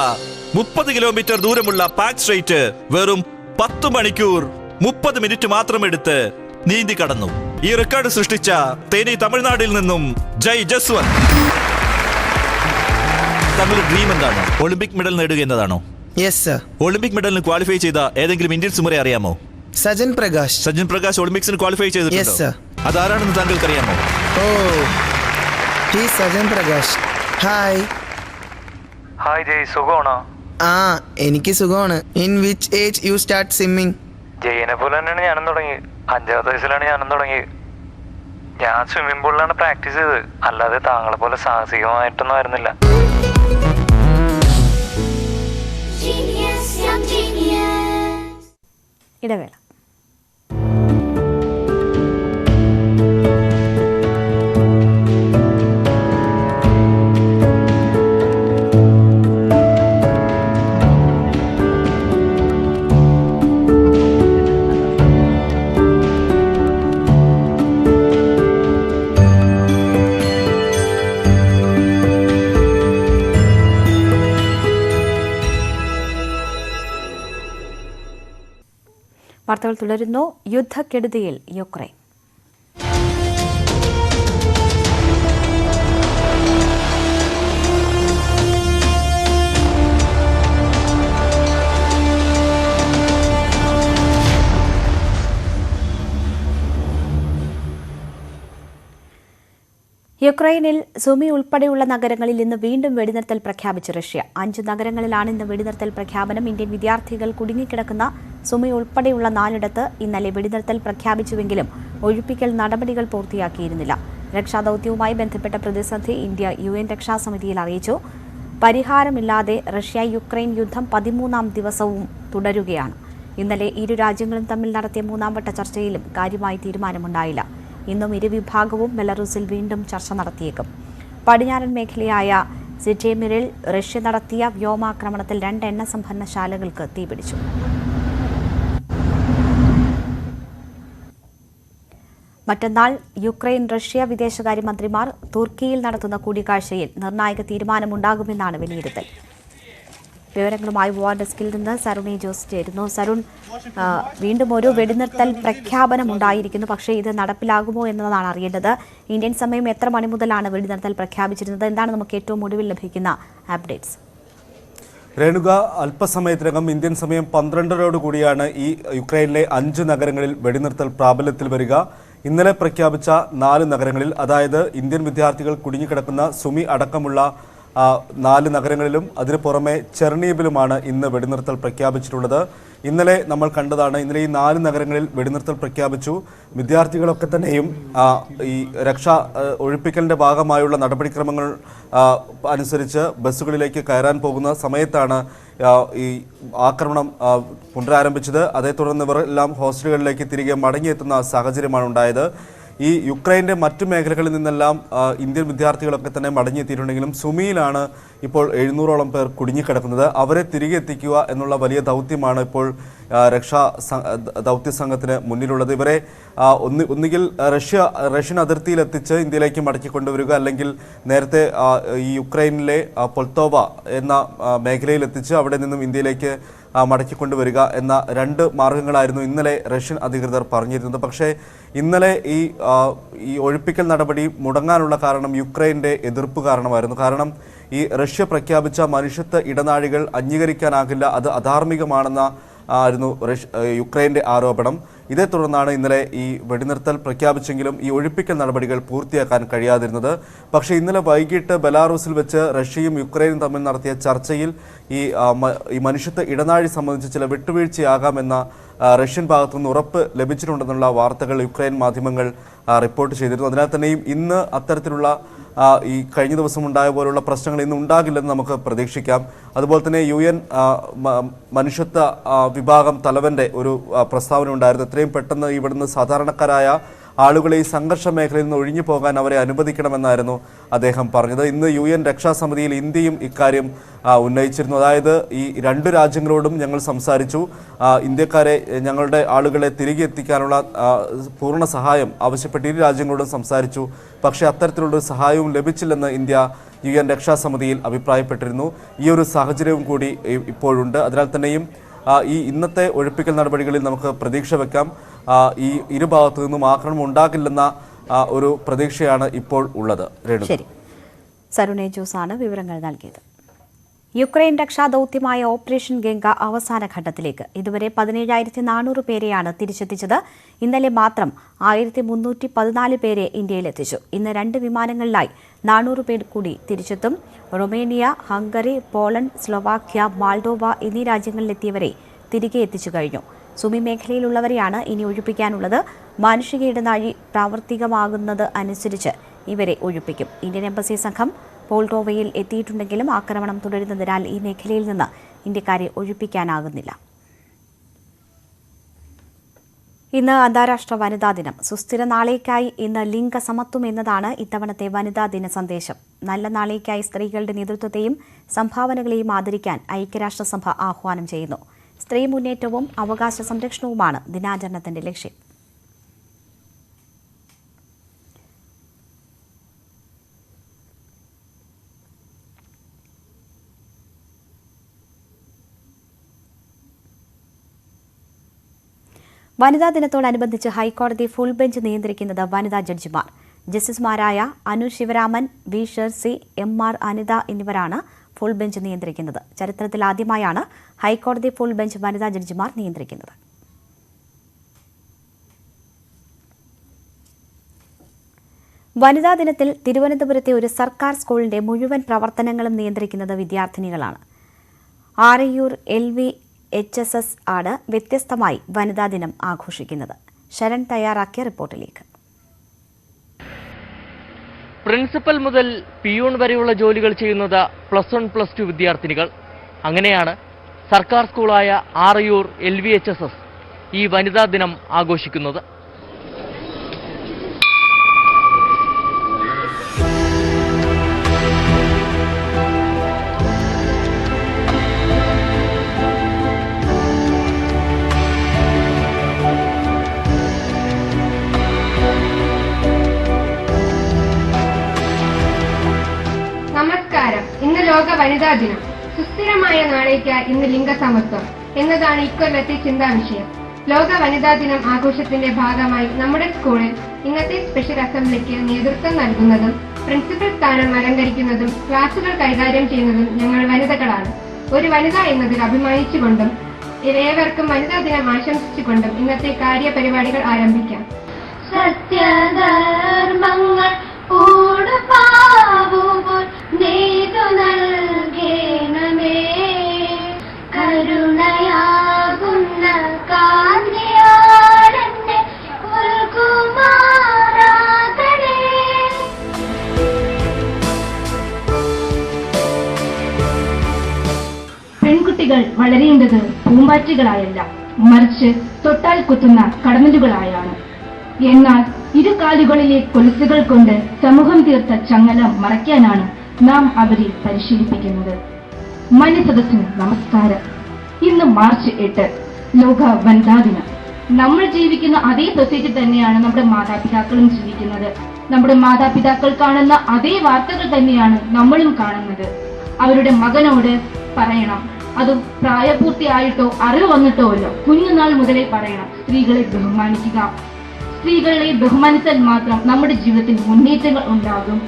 30 കിലോമീറ്റർ ദൂരമുള്ള പാക് സ്ട്രെയിറ്റ് വെറും 10 മണിക്കൂർ 30 മിനിറ്റ് മാത്രം എടുത്ത് നീന്തി കടന്നു. ഈ റെക്കോർഡ് സൃഷ്ടിച്ച തേനി തമിഴ്നാട്ടിൽ നിന്നും ജയ് ജസ്വന്ത്. താങ്കളുടെ ഡ്രീം എന്താണ്? ഒളിമ്പിക് മെഡൽ നേടുക എന്നതാണോ? Yes sir. ഒളിമ്പിക് മെഡലിന് ക്വാളിഫൈ ചെയ്ത ഏതെങ്കിലും ഇന്ത്യൻ സ്വിമ്മറെ അറിയാമോ? സജൻ പ്രകാശ്. സജൻ പ്രകാശ് ഒളിമ്പിക്സിന് ക്വാളിഫൈ ചെയ്തിട്ടുണ്ടോ? Yes sir. അതാരാണെന്ന് താങ്കൾക്ക് അറിയാമോ? Oh, hi Sajan Prakash. Hi. Hi Jai, സുഖമാണോ? ആ, എനിക്ക് സുഖമാണ്. In which age you start swimming? ജയിനെ പോലെ തന്നെയാണ് ഞാനും തുടങ്ങി. 5ാമത്തെ വയസ്സിലാണ് ഞാനും തുടങ്ങി. ഞാൻ സ്വിമ്മിംഗ് പൂളിലാണ് പ്രാക്ടീസ് ചെയ്തത്, അല്ലാതെ താങ്കളെ പോലെ സാഹസികമായിട്ടൊന്നും ആയിരുന്നില്ല. ഇടവേള. വാർത്തകൾ തുടരുന്നു. യുദ്ധക്കെടുതിയിൽ യുക്രൈൻ. യുക്രൈനിൽ സുമി ഉൾപ്പെടെയുള്ള നഗരങ്ങളിൽ ഇന്ന് വീണ്ടും വെടിനിർത്തൽ പ്രഖ്യാപിച്ചു റഷ്യ. 5 നഗരങ്ങളിലാണ് ഇന്ന് വെടിനിർത്തൽ പ്രഖ്യാപനം. ഇന്ത്യൻ വിദ്യാർത്ഥികൾ കുടുങ്ങിക്കിടക്കുന്ന സുമി ഉൾപ്പെടെയുള്ള 4ഇടത്ത് ഇന്നലെ വെടിനിർത്തൽ പ്രഖ്യാപിച്ചുവെങ്കിലും ഒഴിപ്പിക്കൽ നടപടികൾ പൂർത്തിയാക്കിയിരുന്നില്ല. രക്ഷാദൌത്യവുമായി ബന്ധപ്പെട്ട പ്രതിസന്ധി ഇന്ത്യ UN രക്ഷാസമിതിയിൽ അറിയിച്ചു. പരിഹാരമില്ലാതെ റഷ്യ യുക്രൈൻ യുദ്ധം 13ാം ദിവസവും തുടരുകയാണ്. ഇന്നലെ ഇരു രാജ്യങ്ങളും തമ്മിൽ നടത്തിയ 3ാം വട്ട ചർച്ചയിലും കാര്യമായ തീരുമാനമുണ്ടായില്ല. ഇന്നും ഇരുവിഭാഗവും ബെലറൂസിൽ വീണ്ടും ചർച്ച നടത്തിയേക്കും. പടിഞ്ഞാറൻ മേഖലയായ സിറ്റേമിറിൽ റഷ്യ നടത്തിയ വ്യോമാക്രമണത്തിൽ 2 എണ്ണ സംഭരണശാലകൾക്ക് തീപിടിച്ചു. മറ്റന്നാൾ യുക്രൈൻ റഷ്യ വിദേശകാര്യമന്ത്രിമാർ തുർക്കിയിൽ നടത്തുന്ന കൂടിക്കാഴ്ചയിൽ നിർണായക തീരുമാനമുണ്ടാകുമെന്നാണ് വിലയിരുത്തൽ. വിവരങ്ങളുമായി വാർ ഡെസ്കിൽ നിന്ന് സരുണി ജോസ് ചേരുന്നു. സരുൺ, വീണ്ടും ഒരു വെടിനിർത്തൽ പ്രഖ്യാപനം ഉണ്ടായിരിക്കുന്നു. പക്ഷേ ഇത് നടപ്പിലാകുമോ എന്നതാണ് അറിയേണ്ടത്. ഇന്ത്യൻ സമയം എത്ര മണി മുതലാണ് വെടിനിർത്തൽ പ്രഖ്യാപിച്ചിരുന്നത്? എന്താണ് നമുക്ക് ഏറ്റവും ഒടുവിൽ ലഭിക്കുന്ന അപ്ഡേറ്റ്സ്? രേണുക, അല്പസമയത്തിനകം ഇന്ത്യൻ സമയം 12:00 കൂടിയാണ് ഈ യുക്രൈനിലെ 5 നഗരങ്ങളിൽ വെടിനിർത്തൽ പ്രാബല്യത്തിൽ വരിക. ഇന്നലെ പ്രഖ്യാപിച്ച 4 നഗരങ്ങളിൽ, അതായത് ഇന്ത്യൻ വിദ്യാർത്ഥികൾ കുടുങ്ങിക്കിടക്കുന്ന സുമി അടക്കമുള്ള 4 നഗരങ്ങളിലും അതിനു പുറമെ ചെർണീബിലുമാണ് ഇന്ന് വെടിനിർത്തൽ പ്രഖ്യാപിച്ചിട്ടുള്ളത്. ഇന്നലെ നമ്മൾ കണ്ടതാണ്. ഇന്നലെ ഈ 4 നഗരങ്ങളിൽ വെടിനിർത്തൽ പ്രഖ്യാപിച്ചു. വിദ്യാർത്ഥികളൊക്കെ തന്നെയും ഈ രക്ഷാ ഒഴിപ്പിക്കലിൻ്റെ ഭാഗമായുള്ള നടപടിക്രമങ്ങൾ അനുസരിച്ച് ബസ്സുകളിലേക്ക് കയറാൻ പോകുന്ന സമയത്താണ് ഈ ആക്രമണം പുനരാരംഭിച്ചത്. അതേ തുടർന്ന് ഇവരെല്ലാം ഹോസ്റ്റലുകളിലേക്ക് തിരികെ മടങ്ങിയെത്തുന്ന സാഹചര്യമാണ് ഉണ്ടായത്. ഈ യുക്രൈൻ്റെ മറ്റു മേഖലകളിൽ നിന്നെല്ലാം ഇന്ത്യൻ വിദ്യാർത്ഥികളൊക്കെ തന്നെ മടങ്ങിയെത്തിയിട്ടുണ്ടെങ്കിലും സുമിയിലാണ് ഇപ്പോൾ 700ഓളം പേർ കുടുങ്ങിക്കിടക്കുന്നത്. അവരെ തിരികെ എത്തിക്കുക എന്നുള്ള വലിയ ദൗത്യമാണ് ഇപ്പോൾ രക്ഷാ ദൗത്യ സംഘത്തിന് മുന്നിലുള്ളത്. ഇവരെ ഒന്നുകിൽ റഷ്യൻ അതിർത്തിയിലെത്തിച്ച് ഇന്ത്യയിലേക്ക് മടക്കിക്കൊണ്ടുവരിക, അല്ലെങ്കിൽ നേരത്തെ ഈ യുക്രൈനിലെ പൊൾത്തോവ എന്ന മേഖലയിലെത്തിച്ച് അവിടെ നിന്നും ഇന്ത്യയിലേക്ക് മടക്കിക്കൊണ്ടുവരിക എന്ന 2 മാർഗങ്ങളായിരുന്നു ഇന്നലെ റഷ്യൻ അധികൃതർ പറഞ്ഞിരുന്നത്. പക്ഷേ ഇന്നലെ ഈ ഒഴിപ്പിക്കൽ നടപടി മുടങ്ങാനുള്ള കാരണം യുക്രൈൻ്റെ എതിർപ്പ് കാരണമായിരുന്നു. കാരണം ഈ റഷ്യ പ്രഖ്യാപിച്ച മനുഷ്യത്വ ഇടനാഴികൾ അംഗീകരിക്കാനാകില്ല, അത് അധാർമികമാണെന്ന ആയിരുന്നു യുക്രൈൻ്റെ ആരോപണം. ഇതേ തുടർന്നാണ് ഇന്നലെ ഈ വെടിനിർത്തൽ പ്രഖ്യാപിച്ചെങ്കിലും ഈ ഒഴിപ്പിക്കൽ നടപടികൾ പൂർത്തിയാക്കാൻ കഴിയാതിരുന്നത്. പക്ഷേ ഇന്നലെ വൈകിട്ട് ബെലാറൂസിൽ വെച്ച് റഷ്യയും യുക്രൈനും തമ്മിൽ നടത്തിയ ചർച്ചയിൽ ഈ മനുഷ്യത്വ ഇടനാഴി സംബന്ധിച്ച് ചില വിട്ടുവീഴ്ചയാകാമെന്ന റഷ്യൻ ഭാഗത്തുനിന്ന് ഉറപ്പ് ലഭിച്ചിട്ടുണ്ടെന്നുള്ള വാർത്തകൾ യുക്രൈൻ മാധ്യമങ്ങൾ റിപ്പോർട്ട് ചെയ്തിരുന്നു. അതിനാൽ തന്നെയും ഇന്ന് അത്തരത്തിലുള്ള ഈ കഴിഞ്ഞ ദിവസം ഉണ്ടായ പോലുള്ള പ്രശ്നങ്ങൾ ഇന്ന് ഉണ്ടാകില്ലെന്ന് നമുക്ക് പ്രതീക്ഷിക്കാം. അതുപോലെ തന്നെ UN മനുഷ്യത്വ വിഭാഗം തലവൻ്റെ ഒരു പ്രസ്താവന ഉണ്ടായിരുന്നു. എത്രയും പെട്ടെന്ന് ഇവിടുന്ന് സാധാരണക്കാരായ ആളുകളെ ഈ സംഘർഷ മേഖലയിൽ നിന്ന് ഒഴിഞ്ഞു പോകാൻ അവരെ അനുവദിക്കണമെന്നായിരുന്നു അദ്ദേഹം പറഞ്ഞത്. ഇന്ന് UN രക്ഷാസമിതിയിൽ ഇന്ത്യയും ഇക്കാര്യം ഉന്നയിച്ചിരുന്നു. അതായത് ഈ 2 രാജ്യങ്ങളോടും ഞങ്ങൾ സംസാരിച്ചു, ഇന്ത്യക്കാരെ ഞങ്ങളുടെ ആളുകളെ തിരികെ എത്തിക്കാനുള്ള പൂർണ്ണ സഹായം ആവശ്യപ്പെട്ട് 2 രാജ്യങ്ങളോടും സംസാരിച്ചു. പക്ഷേ അത്തരത്തിലുള്ളൊരു സഹായവും ലഭിച്ചില്ലെന്ന് ഇന്ത്യ UN രക്ഷാസമിതിയിൽ അഭിപ്രായപ്പെട്ടിരുന്നു. ഈ ഒരു സാഹചര്യവും കൂടി ഇപ്പോഴുണ്ട്. അതിനാൽ തന്നെയും ഈ ഇന്നത്തെ ഒഴിപ്പിക്കൽ നടപടികളിൽ നമുക്ക് പ്രതീക്ഷ വെക്കാം. ഈ ഇരുഭാഗത്തു നിന്നും ആക്രമണം ഉണ്ടാകില്ലെന്ന ഒരു പ്രതീക്ഷയാണ് ഇപ്പോൾ ഉള്ളത്. ശരി, സരുണേ ജോസാണ് വിവരങ്ങൾ നൽകിയത്. യുക്രൈൻ രക്ഷാദൌത്യമായ ഓപ്പറേഷൻ ഗംഗ അവസാന ഘട്ടത്തിലേക്ക്. ഇതുവരെ 17,400 പേരെയാണ് തിരിച്ചെത്തിച്ചത്. ഇന്നലെ മാത്രം 1,314 പേരെ ഇന്ത്യയിലെത്തിച്ചു. ഇന്ന് 2 വിമാനങ്ങളിലായി 400 പേർ കൂടി തിരിച്ചെത്തും. Romania, Hungary, Poland, Slovakia, Moldova എന്നീ രാജ്യങ്ങളിലെത്തിയവരെ തിരികെ എത്തിച്ചു കഴിഞ്ഞു. സുമി മേഖലയിലുള്ളവരെയാണ് ഇനി ഒഴിപ്പിക്കാനുള്ളത്. മാനുഷിക ഇടനാഴി പ്രാവർത്തികമാകുന്നത് അനുസരിച്ച് ഇവരെ ഒഴിപ്പിക്കും. ഇന്ത്യൻ എംബസി സംഘം പോൾഡോവയിൽ എത്തിയിട്ടുണ്ടെങ്കിലും ആക്രമണം തുടരുന്നതിനാൽ ഈ മേഖലയിൽ നിന്ന് ഇന്ത്യക്കാരെ ഒഴിപ്പിക്കാനാകുന്നില്ല. ഇന്ന് അന്താരാഷ്ട്ര വനിതാ ദിനം. സുസ്ഥിര നാളേക്കായി ഇന്ന് ലിംഗസമത്വം എന്നതാണ് ഇത്തവണത്തെ വനിതാ ദിന സന്ദേശം. നല്ല നാളേക്കായി സ്ത്രീകളുടെ നേതൃത്വത്തെയും സംഭാവനകളെയും ആദരിക്കാൻ ഐക്യരാഷ്ട്രസഭ ആഹ്വാനം ചെയ്യുന്നു. സ്ത്രീ മുന്നേറ്റവും അവകാശ സംരക്ഷണവുമാണ് ദിനാചരണത്തിന്റെ ലക്ഷ്യം. വനിതാ ദിനത്തോടനുബന്ധിച്ച് ഹൈക്കോടതി ഫുൾ ബെഞ്ച് നിയന്ത്രിക്കുന്നത് വനിതാ ജഡ്ജിമാർ. ജസ്റ്റിസുമാരായ അനു ശിവരാമൻ, വി ഷെർസി, MR അനിത എന്നിവരാണ് ഫുൾ ബെഞ്ച് നിയന്ത്രിക്കുന്നത്. ചരിത്രത്തിൽ ആദ്യമായാണ് ഹൈക്കോടതി ഫുൾ ബെഞ്ച് വനിതാ ജഡ്ജിമാർ നിയന്ത്രിക്കുന്നത്. വനിതാ ദിനത്തിൽ തിരുവനന്തപുരത്തെ ഒരു സർക്കാർ സ്കൂളിന്റെ മുഴുവൻ പ്രവർത്തനങ്ങളും നിയന്ത്രിക്കുന്നത് വിദ്യാർത്ഥിനികളാണ്. ആറയൂർ LVHSS ആണ് വ്യത്യസ്തമായി വനിതാ ദിനം ആഘോഷിക്കുന്നത്. ശരൺ തയ്യാറാക്കിയ റിപ്പോർട്ടിലേക്ക്. പ്രിൻസിപ്പൽ മുതൽ പിയൂൺ വരെയുള്ള ജോലികൾ ചെയ്യുന്നത് +1, +2 വിദ്യാർത്ഥിനികൾ. അങ്ങനെയാണ് സർക്കാർ സ്കൂളായ ആറയൂർ LVHSS ഈ വനിതാ ദിനം ആഘോഷിക്കുന്നത്. നമസ്കാരം. ഇന്ന് ലോക വനിതാ ദിനം. സുസ്ഥിരമായ നാളേക്ക് ഇന്ന് ലിംഗസമത്വം എന്നതാണ് ഇക്കൊല്ലത്തെ ചിന്താവിഷയം. ലോക വനിതാ ദിനം ആഘോഷത്തിന്റെ ഭാഗമായി നമ്മുടെ സ്കൂളിൽ ഇന്നത്തെ സ്പെഷ്യൽ അസംബ്ലിക്ക് നേതൃത്വം നൽകുന്നതും പ്രിൻസിപ്പൽ സ്ഥാനം അലങ്കരിക്കുന്നതും ക്ലാസുകൾ കൈകാര്യം ചെയ്യുന്നതും ഞങ്ങൾ വനിതകളാണ്. ഒരു വനിത എന്നതിൽ അഭിമാനിച്ചുകൊണ്ടും ഏവർക്കും വനിതാ ദിനം ആശംസിച്ചുകൊണ്ടും ഇന്നത്തെ കാര്യപരിപാടികൾ ആരംഭിക്കാം. സത്യധർമ്മങ്ങൾ കരുണയാകുന്ന കാന്തിയാലെന്നെ ഉൾക്കുമാറാകണേ. പെൺകുട്ടികൾ വളരേണ്ടത് പൂമ്പാറ്റകളായല്ല, മറിച്ച് തൊട്ടാൽ കുത്തുന്ന കടന്നലുകളായാണ്. എന്നാൽ ഇരുകാലുകളിലെ കൊലുസുകൾ കൊണ്ട് സമൂഹം തീർത്ത ചങ്ങലം മറയ്ക്കാനാണ് നാം അവരെ പരിശീലിപ്പിക്കുന്നത്. മനഃസദസ്സിന് നമസ്കാരം. ഇന്ന് മാർച്ച് 8 ലോക വനിതാ ദിനം. നമ്മൾ ജീവിക്കുന്ന അതേ സൊസൈറ്റി തന്നെയാണ് നമ്മുടെ മാതാപിതാക്കളും ജീവിക്കുന്നത്. നമ്മുടെ മാതാപിതാക്കൾ കാണുന്ന അതേ വാർത്തകൾ തന്നെയാണ് നമ്മളും കാണുന്നത്. അവരുടെ മകനോട് പറയണം, അതും പ്രായപൂർത്തിയായിട്ടോ അറിവ് വന്നിട്ടോ അല്ല. കുഞ്ഞുനാൾ മുതലേ പറയണം, സ്ത്രീകളെ ബഹുമാനിക്കുക. സ്ത്രീകളെ ബഹുമാനിച്ചാൽ മാത്രം നമ്മുടെ ജീവിതത്തിൽ മുന്നേറ്റങ്ങൾ ഉണ്ടാകും.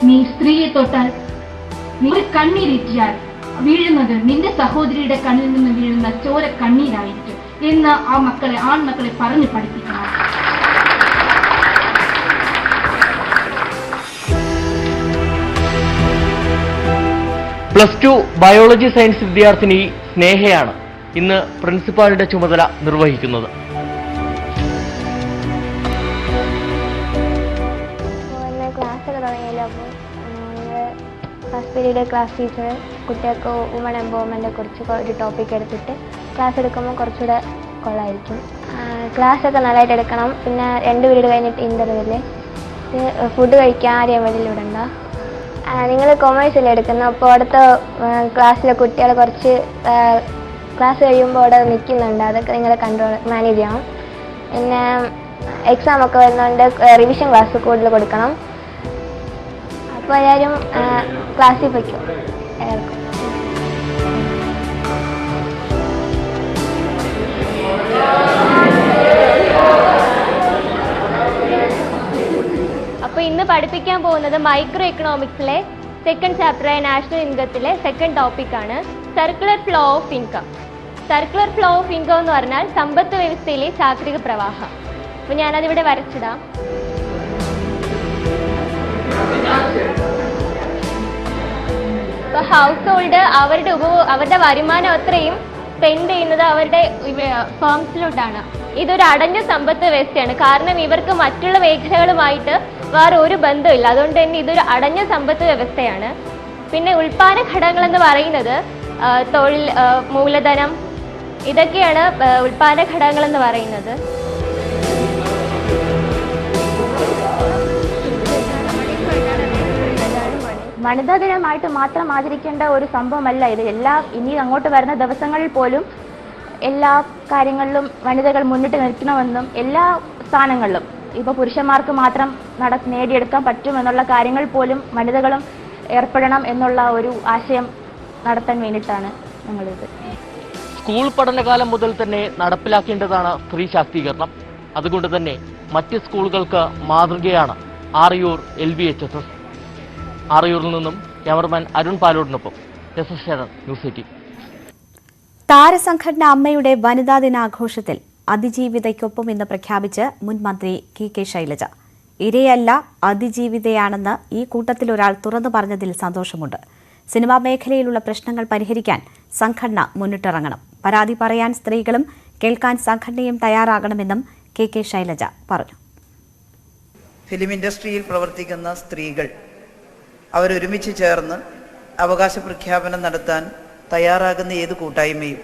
നീ സ്ത്രീയെ തൊട്ടാൽ, നീ ഒരു കണ്ണീരിറ്റിയാൽ വീഴുന്നത് നിന്റെ സഹോദരിയുടെ കണ്ണിൽ നിന്ന് വീഴുന്ന ചോര കണ്ണീരായിരിക്കും എന്ന് ആ ആൺമക്കളെ പറഞ്ഞു പഠിപ്പിക്കണം. +2 ബയോളജി സയൻസ് വിദ്യാർത്ഥിനി സ്നേഹയാണ് ഇന്ന് പ്രിൻസിപ്പാളിന്റെ ചുമതല നിർവഹിക്കുന്നത്. ക്ലാസ്സൊക്കെ തുടങ്ങിയല്ലോ. അപ്പോൾ ഫസ്റ്റ് പീരീഡ് ക്ലാസ് ടീച്ചർ കുട്ടികൾക്ക് വുമൺ എംപവർമെൻറ്റിനെ കുറിച്ച് ഒരു ടോപ്പിക് എടുത്തിട്ട് ക്ലാസ് എടുക്കുമ്പോൾ കുറച്ചുകൂടെ കൊള്ളായിരിക്കും. ക്ലാസ്സൊക്കെ നല്ലതായിട്ട് എടുക്കണം. പിന്നെ 2 പീരീഡ് കഴിഞ്ഞിട്ട് ഇൻ്റർവെല്ല് ഫുഡ് കഴിക്കാൻ ആരെയും വെളിയിൽ വിടണ്ട. നിങ്ങൾ കൊമേഴ്സിൽ എടുക്കുന്നു, അപ്പോൾ അടുത്ത ക്ലാസ്സിലെ കുട്ടികൾ കുറച്ച് ക്ലാസ് കഴിയുമ്പോൾ അവിടെ നിൽക്കുന്നുണ്ട്, അതൊക്കെ നിങ്ങൾ മാനേജ് ചെയ്യണം. പിന്നെ എക്സാം ഒക്കെ വരുന്നതുകൊണ്ട് റിവിഷൻ ക്ലാസ് കൂടുതൽ കൊടുക്കണം. അപ്പോൾ എല്ലാവരും ക്ലാസ്സിൽ വയ്ക്കും. എല്ലാവർക്കും അപ്പോൾ ഇന്ന് പഠിപ്പിക്കാൻ പോകുന്നത് മൈക്രോ എക്കണോമിക്സിലെ 2nd ചാപ്റ്ററായ നാഷണൽ ഇൻകത്തിലെ 2nd ടോപ്പിക്കാണ് circular flow of income. Circular flow of income എന്ന് പറഞ്ഞാൽ സമ്പത്ത് വ്യവസ്ഥയിലെ ചാക്രിക പ്രവാഹം. അപ്പോൾ ഞാനതിവിടെ വരച്ചിടാം. ഇപ്പോൾ ഹൗസ് ഹോൾഡ് അവരുടെ വരുമാനം അത്രയും സ്പെൻഡ് ചെയ്യുന്നത് അവരുടെ ഫേംസിലോട്ടാണ്. ഇതൊരു അടഞ്ഞ സമ്പത്ത് വ്യവസ്ഥയാണ്. കാരണം ഇവർക്ക് മറ്റുള്ള മേഖലകളുമായിട്ട് വേറെ ഒരു ബന്ധമില്ല. അതുകൊണ്ട് തന്നെ ഇതൊരു അടഞ്ഞ സമ്പത്ത് വ്യവസ്ഥയാണ്. പിന്നെ ഉൽപ്പാദന ഘടകങ്ങൾ എന്ന് പറയുന്നത് തൊഴിൽ, മൂലധനം, ഇതൊക്കെയാണ് ഉൽപ്പാദന ഘടകങ്ങൾ എന്ന് പറയുന്നത്. വനിതാ ദിനമായിട്ട് മാത്രം ആചരിക്കേണ്ട ഒരു സംഭവമല്ല ഇത്. ഇനി അങ്ങോട്ട് വരുന്ന ദിവസങ്ങളിൽ പോലും എല്ലാ കാര്യങ്ങളിലും വനിതകൾ മുന്നിട്ട് നിൽക്കണമെന്നും എല്ലാ സ്ഥാനങ്ങളിലും ഇപ്പോൾ പുരുഷന്മാർക്ക് മാത്രം നേടിയെടുക്കാൻ പറ്റുമെന്നുള്ള കാര്യങ്ങൾ പോലും വനിതകളും ഏർപ്പെടണം എന്നുള്ള ഒരു ആശയം നടത്താൻ വേണ്ടിയിട്ടാണ് ഞങ്ങളിത്. സ്കൂൾ പഠനകാലം മുതൽ തന്നെ നടപ്പിലാക്കേണ്ടതാണ് സ്ത്രീ ശാക്തീകരണം. അതുകൊണ്ട് തന്നെ മറ്റ് സ്കൂളുകൾക്ക് മാതൃകയാണ് ആറയൂർ LVHSS. ആറയൂരിൽ നിന്നും ക്യാമറമാൻ അരുൺ പാലോടിനൊപ്പം ശരൺ, ന്യൂസ് 18. താരസംഘടന അമ്മയുടെ വനിതാ ദിനാഘോഷത്തിൽ അതിജീവിതയ്ക്കൊപ്പം ഇന്ന് പ്രഖ്യാപിച്ച് മുൻ മന്ത്രി KK ശൈലജ. ഇരയല്ല അതിജീവിതയാണെന്ന് ഈ കൂട്ടത്തിൽ ഒരാൾ തുറന്നു പറഞ്ഞതിൽ സന്തോഷമുണ്ട്. സിനിമാ മേഖലയിലുള്ള പ്രശ്നങ്ങൾ പരിഹരിക്കാൻ സംഘടന മുന്നിട്ടിറങ്ങണം. പരാതി പറയാൻ സ്ത്രീകളും കേൾക്കാൻ സംഘടനയും തയ്യാറാകണമെന്നും KK ശൈലജ പറഞ്ഞു. ഫിലിം ഇൻഡസ്ട്രിയിൽ പ്രവർത്തിക്കുന്ന സ്ത്രീകൾ അവരൊരുമിച്ച് ചേർന്ന് അവകാശ പ്രഖ്യാപനം നടത്താൻ തയ്യാറാകുന്ന ഏത് കൂട്ടായ്മയും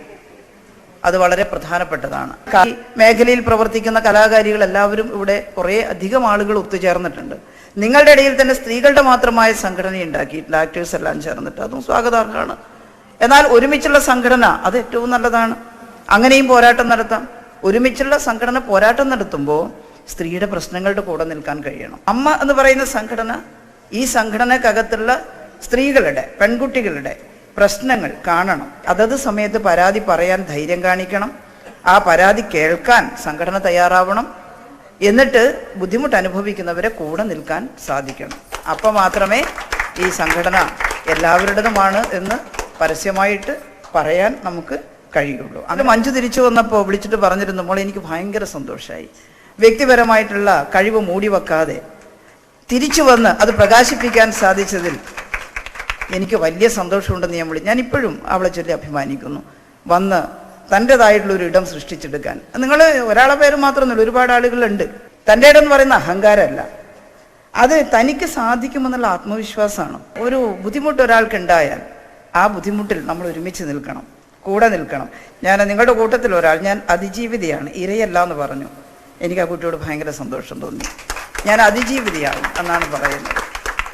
അത് വളരെ പ്രധാനപ്പെട്ടതാണ്. ഈ മേഖലയിൽ പ്രവർത്തിക്കുന്ന കലാകാരികൾ എല്ലാവരും ഇവിടെ കുറേ അധികം ആളുകൾ ഒത്തുചേർന്നിട്ടുണ്ട്. നിങ്ങളുടെ ഇടയിൽ തന്നെ സ്ത്രീകളുടെ മാത്രമായ സംഘടന ഉണ്ടാക്കിയിട്ടില്ല, ആക്ടേഴ്സ് എല്ലാം ചേർന്നിട്ട്, അതും സ്വാഗതാർഹമാണ്. എന്നാൽ ഒരുമിച്ചുള്ള സംഘടന അത് ഏറ്റവും നല്ലതാണ്. അങ്ങനെയും പോരാട്ടം നടത്താം. ഒരുമിച്ചുള്ള സംഘടന പോരാട്ടം നടത്തുമ്പോൾ സ്ത്രീയുടെ പ്രശ്നങ്ങളുടെ കൂടെ നിൽക്കാൻ കഴിയണം. അമ്മ എന്ന് പറയുന്ന സംഘടന ഈ സംഘടനക്കകത്തുള്ള സ്ത്രീകളുടെ, പെൺകുട്ടികളുടെ പ്രശ്നങ്ങൾ കാണണം. അതത് സമയത്ത് പരാതി പറയാൻ ധൈര്യം കാണിക്കണം. ആ പരാതി കേൾക്കാൻ സംഘടന തയ്യാറാവണം. എന്നിട്ട് ബുദ്ധിമുട്ട് അനുഭവിക്കുന്നവരെ കൂടെ നിൽക്കാൻ സാധിക്കണം. അപ്പം മാത്രമേ ഈ സംഘടന എല്ലാവരുടേതുമാണ് എന്ന് പരസ്യമായിട്ട് പറയാൻ നമുക്ക് കഴിയുള്ളൂ. അത് മഞ്ജു തിരിച്ചു വന്നപ്പോൾ വിളിച്ചിട്ട് പറഞ്ഞിരുന്നു, മോളെ എനിക്ക് ഭയങ്കര സന്തോഷമായി. വ്യക്തിപരമായിട്ടുള്ള കഴിവ് മൂടി വെക്കാതെ തിരിച്ചു വന്ന് അത് പ്രകാശിപ്പിക്കാൻ സാധിച്ചതിൽ എനിക്ക് വലിയ സന്തോഷമുണ്ടെന്ന് ഞാൻ ഇപ്പോഴും അവളെ ചൊല്ലി അഭിമാനിക്കുന്നു. വന്ന് തൻ്റെതായിട്ടുള്ളൊരു ഇടം സൃഷ്ടിച്ചെടുക്കാൻ. നിങ്ങൾ ഒരാളെ പേര് മാത്രമൊന്നുമില്ല, ഒരുപാട് ആളുകളുണ്ട്. തൻ്റെ ഇടം എന്ന് പറയുന്ന അഹങ്കാരമല്ല, അത് തനിക്ക് സാധിക്കുമെന്നുള്ള ആത്മവിശ്വാസമാണ്. ഒരു ബുദ്ധിമുട്ട് ഒരാൾക്കുണ്ടായാൽ ആ ബുദ്ധിമുട്ടിൽ നമ്മൾ ഒരുമിച്ച് നിൽക്കണം, കൂടെ നിൽക്കണം. ഞാൻ നിങ്ങളുടെ കൂട്ടത്തിൽ ഒരാൾ, ഞാൻ അതിജീവിതയാണ്, ഇരയല്ല എന്ന് പറഞ്ഞു. എനിക്ക് ആ കുട്ടിയോട് ഭയങ്കര സന്തോഷം തോന്നി. ഞാൻ അതിജീവിതയാകും എന്നാണ് പറയുന്നത്.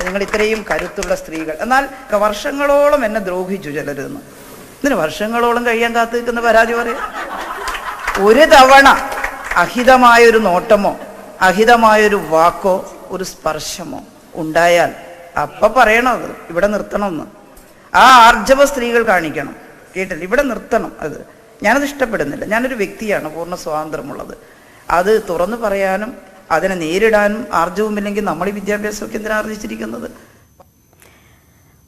നിങ്ങൾ ഇത്രയും കരുത്തുള്ള സ്ത്രീകൾ. എന്നാൽ വർഷങ്ങളോളം എന്നെ ദ്രോഹിച്ചു ചിലരെന്ന്. ഇതിന് വർഷങ്ങളോളം കഴിയാൻ കാത്തു നിൽക്കുന്ന പരാതി പറയാം. ഒരു തവണ അഹിതമായൊരു നോട്ടമോ അഹിതമായൊരു വാക്കോ ഒരു സ്പർശമോ ഉണ്ടായാൽ അപ്പം പറയണം, അത് ഇവിടെ നിർത്തണമെന്ന്. ആ ആർജവ സ്ത്രീകൾ കാണിക്കണം. കേട്ടില്ല. ഇവിടെ നിർത്തണം. അത് ഞാനത് ഇഷ്ടപ്പെടുന്നില്ല. ഞാനൊരു വ്യക്തിയാണ് പൂർണ്ണ സ്വാതന്ത്ര്യമുള്ളത്. അത് തുറന്നു പറയാനും അതിനെ നേരിടാനും ആർജവുമില്ലെങ്കിൽ നമ്മൾ ഈ വിദ്യാഭ്യാസമൊക്കെ എന്തിനാണ് ആർജിച്ചിരിക്കുന്നത്?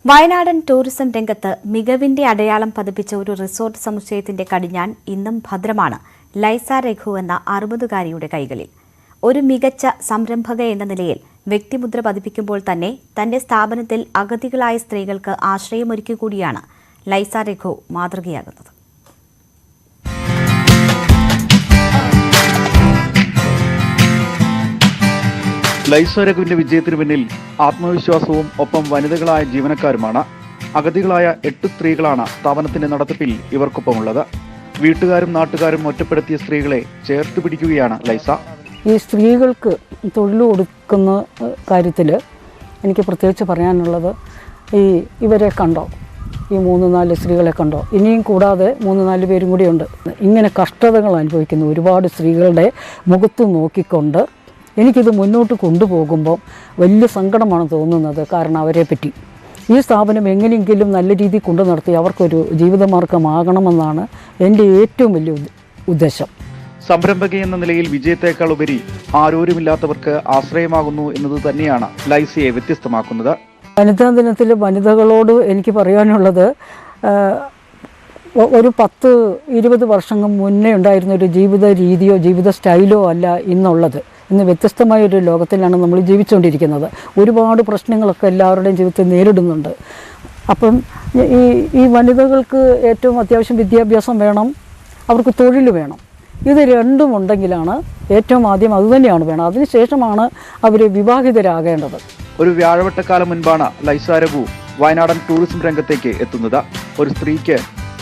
വയനാടൻ ടൂറിസം രംഗത്ത് മികവിന്റെ അടയാളം പതിപ്പിച്ച ഒരു റിസോർട്ട് സമുച്ചയത്തിന്റെ കടിഞ്ഞാൺ ഇന്നും ഭദ്രമാണ് ലൈസ രഘു എന്ന 60-കാരിയുടെ കൈകളിൽ. ഒരു മികച്ച സംരംഭക എന്ന നിലയിൽ വ്യക്തിമുദ്ര പതിപ്പിക്കുമ്പോൾ തന്നെ തന്റെ സ്ഥാപനത്തിൽ അഗതികളായ സ്ത്രീകൾക്ക് ആശ്രയമൊരുക്കി കൂടിയാണ് ലൈസ രഘു മാതൃകയാകുന്നത്. ലൈസ രഘുവിന്റെ വിജയത്തിന് പിന്നിൽ ആത്മവിശ്വാസവും ഒപ്പം വനിതകളായ ജീവനക്കാരുമാണ്. അഗതികളായ 8 സ്ത്രീകളാണ് സ്ഥാപനത്തിന്റെ നടത്തിപ്പിൽ ഇവർക്കൊപ്പമുള്ളത്. വീട്ടുകാരും നാട്ടുകാരും ഒറ്റപ്പെടുത്തിയ സ്ത്രീകളെ ചേർത്ത് പിടിക്കുകയാണ് ലൈസ. ഈ സ്ത്രീകൾക്ക് തൊഴിൽ കൊടുക്കുന്ന കാര്യത്തിൽ എനിക്ക് പ്രത്യേകിച്ച് പറയാനുള്ളത്, ഇവരെ കണ്ടോ, ഈ 3-4 സ്ത്രീകളെ കണ്ടോ, ഇനിയും കൂടാതെ 3-4 പേരും കൂടിയുണ്ട്. ഇങ്ങനെ കഷ്ടതകൾ അനുഭവിക്കുന്ന ഒരുപാട് സ്ത്രീകളുടെ മുഖത്ത് നോക്കിക്കൊണ്ട് എനിക്കിത് മുന്നോട്ട് കൊണ്ടുപോകുമ്പോൾ വലിയ സങ്കടമാണ് തോന്നുന്നത്. കാരണം അവരെ പറ്റി ഈ സ്ഥാപനം എങ്ങനെയെങ്കിലും നല്ല രീതിയിൽ കൊണ്ടു നടത്തി അവർക്കൊരു ജീവിതമാർഗമാകണമെന്നാണ് എൻ്റെ ഏറ്റവും വലിയ ഉദ്ദേശം. സംരംഭക എന്ന നിലയിൽ വിജയത്തെക്കാൾ ഉപരി ആരോരുമില്ലാത്തവർക്ക് ആശ്രയമാകുന്നു എന്നത് തന്നെയാണ് ലൈസയെ വ്യത്യസ്തമാക്കുന്നത്. വനിതാ ദിനത്തിൽ വനിതകളോട് എനിക്ക് പറയാനുള്ളത്, ഒരു 10-20 വർഷങ്ങൾ മുന്നേ ഉണ്ടായിരുന്ന ഒരു ജീവിത രീതിയോ ജീവിത സ്റ്റൈലോ അല്ല ഇന്നുള്ളത്. ഇന്ന് വ്യത്യസ്തമായൊരു ലോകത്തിലാണ് നമ്മൾ ജീവിച്ചുകൊണ്ടിരിക്കുന്നത്. ഒരുപാട് പ്രശ്നങ്ങളൊക്കെ എല്ലാവരുടെയും ജീവിതത്തിൽ നേരിടുന്നുണ്ട്. അപ്പം ഈ വനിതകൾക്ക് ഏറ്റവും അത്യാവശ്യം വിദ്യാഭ്യാസം വേണം, അവർക്ക് തൊഴിൽ വേണം. ഇത് രണ്ടും ഉണ്ടെങ്കിലാണ് ഏറ്റവും ആദ്യം അതുതന്നെയാണ് വേണം. അതിനുശേഷമാണ് അവർ വിവാഹിതരാകേണ്ടത്. ഒരു വ്യാഴവട്ടക്കാലം മുൻപാണ് ലൈസ രഘു വയനാടൻ ടൂറിസം രംഗത്തേക്ക് എത്തുന്നത്. ഒരു സ്ത്രീക്ക്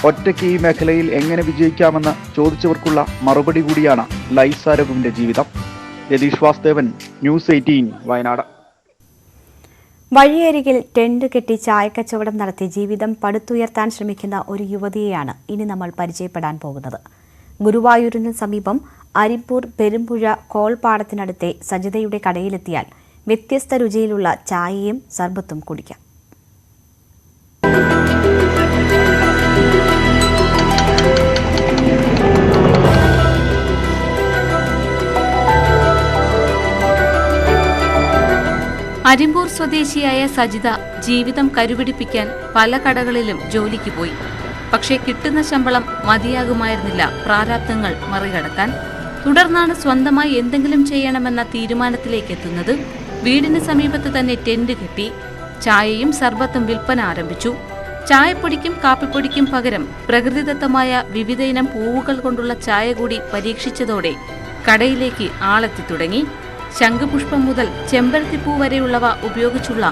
ഒറ്റയ്ക്ക് ഈ മേഖലയിൽ എങ്ങനെ വിജയിക്കാമെന്ന് ചോദിച്ചവർക്കുള്ള മറുപടി കൂടിയാണ് ലൈസ രഘുവിന്റെ ജീവിതം. യതീഷ് വാസ്തവൻ, ന്യൂസ് 18 വയനാട്. വഴിയരികിൽ ടെന്റ് കെട്ടി ചായക്കച്ചവടം നടത്തി ജീവിതം പടുത്തുയർത്താൻ ശ്രമിക്കുന്ന ഒരു യുവതിയെയാണ് ഇനി നമ്മൾ പരിചയപ്പെടാൻ പോകുന്നത്. ഗുരുവായൂരിന് സമീപം അരിപ്പൂർ പെരുമ്പുഴ കോൾപാടത്തിനടുത്തെ സജിതയുടെ കടയിലെത്തിയാൽ വ്യത്യസ്ത രുചിയിലുള്ള ചായയും സർബത്തും കുടിക്കാം. അരിമ്പൂർ സ്വദേശിയായ സജിത ജീവിതം കരുപിടിപ്പിക്കാൻ പല കടകളിലും ജോലിക്ക് പോയി. പക്ഷേ കിട്ടുന്ന ശമ്പളം മതിയാകുമായിരുന്നില്ല പ്രാരാബ്ദങ്ങൾ മറികടക്കാൻ. തുടർന്നാണ് സ്വന്തമായി എന്തെങ്കിലും ചെയ്യണമെന്ന തീരുമാനത്തിലേക്ക് എത്തുന്നത്. വീടിന് സമീപത്ത് തന്നെ ടെന്റ് കെട്ടി ചായയും സർബത്തും വിൽപ്പന ആരംഭിച്ചു. ചായപ്പൊടിക്കും കാപ്പിപ്പൊടിക്കും പകരം പ്രകൃതിദത്തമായ വിവിധയിനം പൂവുകൾ കൊണ്ടുള്ള ചായ കൂടി പരീക്ഷിച്ചതോടെ കടയിലേക്ക് ആളെത്തി തുടങ്ങി. ശംഖുപുഷ്പം മുതൽ ചെമ്പരത്തിപ്പൂ വരെയുള്ളവ ഉപയോഗിച്ചുള്ള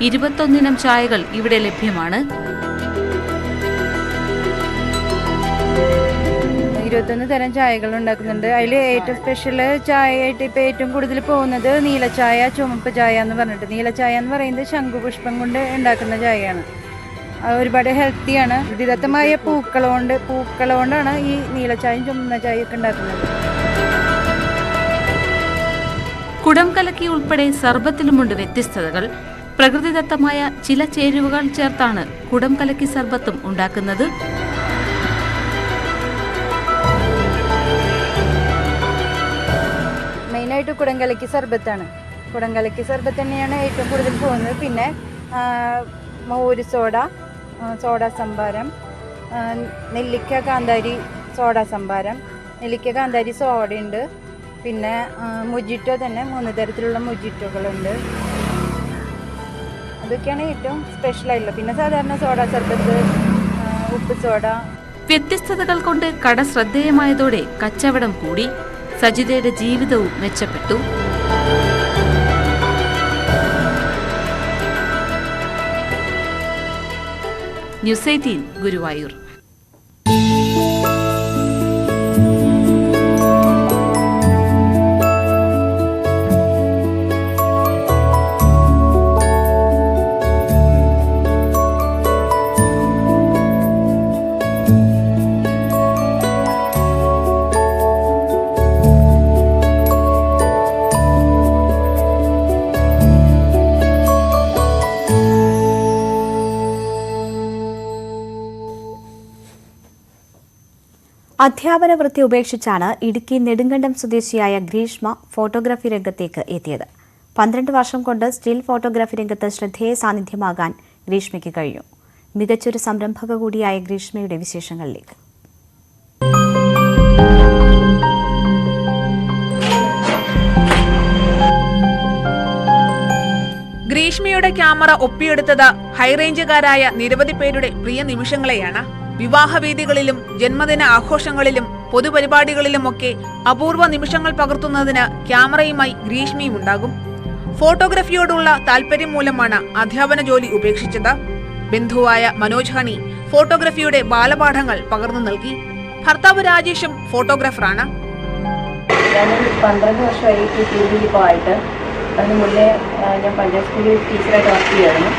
21 ചായകൾ ഇവിടെ ലഭ്യമാണ്. 21 തരം ചായകൾ ഉണ്ടാക്കുന്നുണ്ട്. അതിൽ ഏറ്റവും സ്പെഷ്യൽ ചായയായിട്ട് ഇപ്പോൾ ഏറ്റവും കൂടുതൽ പോകുന്നത് നീലച്ചായ, ചുമപ്പ് ചായ എന്ന് പറഞ്ഞിട്ട്. നീലച്ചായ എന്ന് പറയുന്നത് ശംഖുപുഷ്പം കൊണ്ട് ഉണ്ടാക്കുന്ന ചായയാണ്. ഒരുപാട് ഹെൽത്തിയാണ്. വിദഗ്ധമായ പൂക്കളുകൊണ്ടാണ് ഈ നീലച്ചായയും ചുമന്ന ചായയൊക്കെ ഉണ്ടാക്കുന്നത്. കുടം കലക്കി ഉൾപ്പെടെ സർബത്തിലുമുണ്ട് വ്യത്യസ്തതകൾ. പ്രകൃതിദത്തമായ ചില ചേരുവകൾ ചേർത്താണ് കുടം കലക്കി സർബത്തും ഉണ്ടാക്കുന്നത്. മെയിനായിട്ട് കുടം കലക്കി സർബത്താണ്. കുടം കലക്കി സർബത്ത് തന്നെയാണ് ഏറ്റവും കൂടുതൽ പോകുന്നത്. പിന്നെ മോര് സോഡ, സോഡ സംഭാരം, നെല്ലിക്ക കാന്താരി സോഡ സംഭാരം, നെല്ലിക്ക കാന്താരി സോഡയുണ്ട്. പിന്നെ മൊജിറ്റോ തന്നെ 3 തരത്തിലുള്ള മൊജിറ്റോകളുണ്ട്. അതൊക്കെയാണ് ഏറ്റവും സ്പെഷ്യലായിട്ടുള്ളത്. പിന്നെ സാധാരണ സോഡ സർബത്ത്, ഉപ്പ് സോഡ. വ്യത്യസ്തതകൾ കൊണ്ട് കട ശ്രദ്ധേയമായതോടെ കച്ചവടം കൂടി. സജിതയുടെ ജീവിതവും മെച്ചപ്പെട്ടു. ന്യൂസ് 18 ഗുരുവായൂർ. അധ്യാപന വൃത്തി ഉപേക്ഷിച്ചാണ് ഇടുക്കി നെടുങ്കണ്ടം സ്വദേശിയായ ഗ്രീഷ്മ ഫോട്ടോഗ്രാഫി രംഗത്തേക്ക് എത്തിയത്. 12 വർഷം കൊണ്ട് സ്റ്റിൽ ഫോട്ടോഗ്രാഫി രംഗത്ത് ശ്രദ്ധേയ സാന്നിധ്യമാകാൻ ഗ്രീഷ്മയ്ക്ക് കഴിഞ്ഞു. മികച്ചൊരു സംരംഭക കൂടിയായ ഗ്രീഷ്മയുടെ വിശേഷങ്ങളിലേക്ക്. ഗ്രീഷ്മയുടെ ക്യാമറ ഒപ്പിയെടുത്തത് ഹൈറേഞ്ചുകാരായ നിരവധി പേരുടെ പ്രിയ നിമിഷങ്ങളെയാണ്. വിവാഹവേദികളിലും ജന്മദിന ആഘോഷങ്ങളിലും പൊതുപരിപാടികളിലുമൊക്കെ അപൂർവ നിമിഷങ്ങൾ പകർത്തുന്നതിന് ക്യാമറയുമായി ഗ്രീഷ്മയും ഉണ്ടാകും. ഫോട്ടോഗ്രാഫിയോടുള്ള താല്പര്യം മൂലമാണ് അധ്യാപന ജോലി ഉപേക്ഷിച്ചത്. ബന്ധുവായ മനോജ് ഹണി ഫോട്ടോഗ്രാഫിയുടെ ബാലപാഠങ്ങൾ പകർന്നു നൽകി. ഭർത്താവ് രാജേഷും ഫോട്ടോഗ്രാഫറാണ്. ഞാൻ 12 വർഷമായി ഈ ഫീൽഡിൽ ഇപ്പോൾ ആയിട്ട്. അതിന് മുന്നേ ഞാൻ പഞ്ചായത്ത് സ്കൂളിൽ ടീച്ചറായിട്ട് വർക്ക് ചെയ്യുമായിരുന്നു.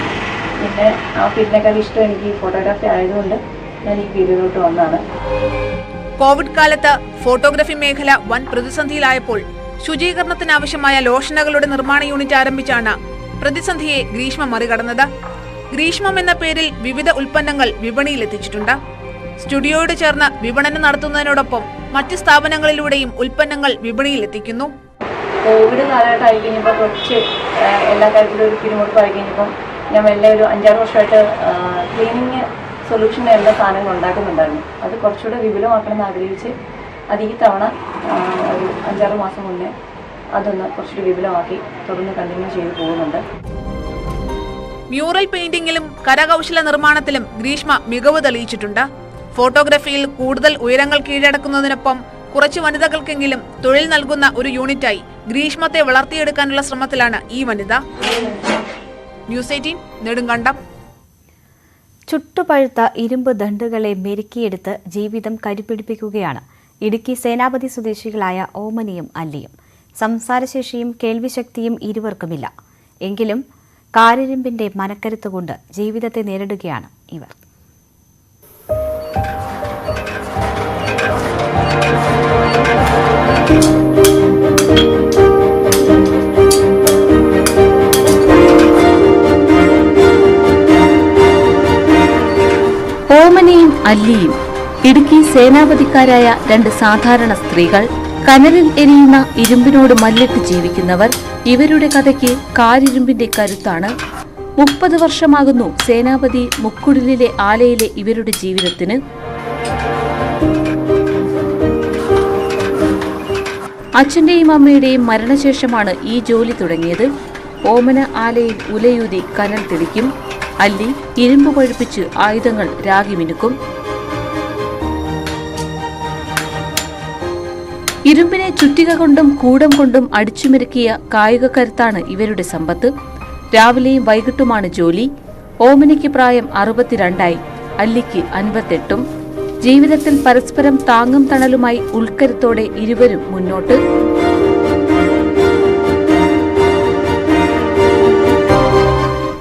പിന്നെ ആ ഫീൽഡിനേക്കാൾ ഇഷ്ടം എനിക്ക് ഫോട്ടോഗ്രാഫി ആയതുകൊണ്ട് ഞാൻ ഈ ഫീൽഡിലോട്ട് വന്നതാണ്. കോവിഡ് കാലത്ത് ഫോട്ടോഗ്രാഫി മേഖല വൻ പ്രതിസന്ധിയിലായപ്പോൾ ശുചീകരണത്തിനാവശ്യമായ ലോഷനുകളുടെ നിർമ്മാണ യൂണിറ്റ് ആരംഭിച്ചാണ് പ്രതിസന്ധിയെ ഗ്രീഷ്മ മറികടന്നത്. ഗ്രീഷ്മം എന്ന പേരിൽ വിവിധ ഉൽപ്പന്നങ്ങൾ വിപണിയിലെത്തിച്ചിട്ടുണ്ട്. സ്റ്റുഡിയോയോട് ചേർന്ന് വിപണനം നടത്തുന്നതിനോടൊപ്പം മറ്റ് സ്ഥാപനങ്ങളിലൂടെയും ഉൽപ്പന്നങ്ങൾ വിപണിയിലെത്തിക്കുന്നു. കോവിഡ് കാലഘട്ടമായി കഴിഞ്ഞപ്പോൾ കുറച്ച് എല്ലാ കാര്യത്തിലും ഒരു പിരിമുറുപ്പായി കഴിഞ്ഞപ്പം ഞാൻ മെല്ലെ ഒരു 5-6 വർഷമായിട്ട് ക്ലീനിങ് സൊല്യൂഷൻ എല്ലാ സാധനങ്ങൾ ഉണ്ടാക്കുന്നുണ്ടായിരുന്നു. അത് കുറച്ചുകൂടെ വിപുലമാക്കണമെന്ന് ആഗ്രഹിച്ച് അത് ഈ തവണ ഒരു 5-6 മാസം മുന്നേ അതൊന്ന് കുറച്ചുകൂടി വിപുലമാക്കി തുടർന്ന് കണ്ടിന്യൂ ചെയ്തു പോകുന്നുണ്ട്. മ്യൂറൽ പെയിന്റിംഗിലും കരകൗശല നിർമ്മാണത്തിലും ഗ്രീഷ്മ മികവ് തെളിയിച്ചിട്ടുണ്ട്. ഫോട്ടോഗ്രാഫിയിൽ കൂടുതൽ ഉയരങ്ങൾ കീഴടക്കുന്നതിനൊപ്പം കുറച്ച് വനിതകൾക്കെങ്കിലും തൊഴിൽ നൽകുന്ന ഒരു യൂണിറ്റായി ഗ്രീഷ്മത്തെ വളർത്തിയെടുക്കാനുള്ള ശ്രമത്തിലാണ് ഈ വനിത. ന്യൂസ് 18 നെടുങ്കണ്ടം. ചുട്ടുപഴുത്ത ഇരുമ്പ് ദണ്ഡുകളെ മെരുക്കിയെടുത്ത് ജീവിതം കരിപിടിപ്പിക്കുകയാണ് ഇടുക്കി സേനാപതി സ്വദേശികളായ ഓമനയും അല്ലിയും. സംസാരശേഷിയും കേൾവിശക്തിയും ഇരുവർക്കുമില്ല. എങ്കിലും കാരിരുമ്പിന്റെ മനക്കരുത്തുകൊണ്ട് ജീവിതത്തെ നേരിടുകയാണ് ഇവർ. ഓമനയും അല്ലിയും ഇടുക്കി സേനാപതിക്കാരായ 2 സാധാരണ സ്ത്രീകൾ. കനലിൽ എരിയുന്ന ഇരുമ്പിനോട് മല്ലിട്ട് ജീവിക്കുന്നവർ. ഇവരുടെ കഥയ്ക്ക് കാരിരുമ്പിന്റെ കരുത്താണ്. 30 വർഷമാകുന്നു സേനാപതി മുക്കുടിലെ ആലയിലെ ഇവരുടെ ജീവിതത്തിന്. അച്ഛന്റെയും അമ്മയുടെയും മരണശേഷമാണ് ഈ ജോലി തുടങ്ങിയത്. ഓമന ആലയിൽ ഉലയൂതി കനൽ തെളിക്കും. അല്ലി ഇരുമ്പ് പഴുപ്പിച്ച് ആയുധങ്ങൾ രാഗി മിനുക്കും. ഇരുമ്പിനെ ചുറ്റിക കൊണ്ടും കൂടം കൊണ്ടും അടിച്ചുമിരക്കിയ കായിക കരുത്താണ് ഇവരുടെ സമ്പത്ത്. രാവിലെയും വൈകിട്ടുമാണ് ജോലി. ഓമനയ്ക്ക് പ്രായം 62ആയി, അല്ലിക്ക് 58ഉം. ജീവിതത്തിൽ പരസ്പരം താങ്ങും തണലുമായി ഉൾക്കരുത്തോടെ ഇരുവരും മുന്നോട്ട്.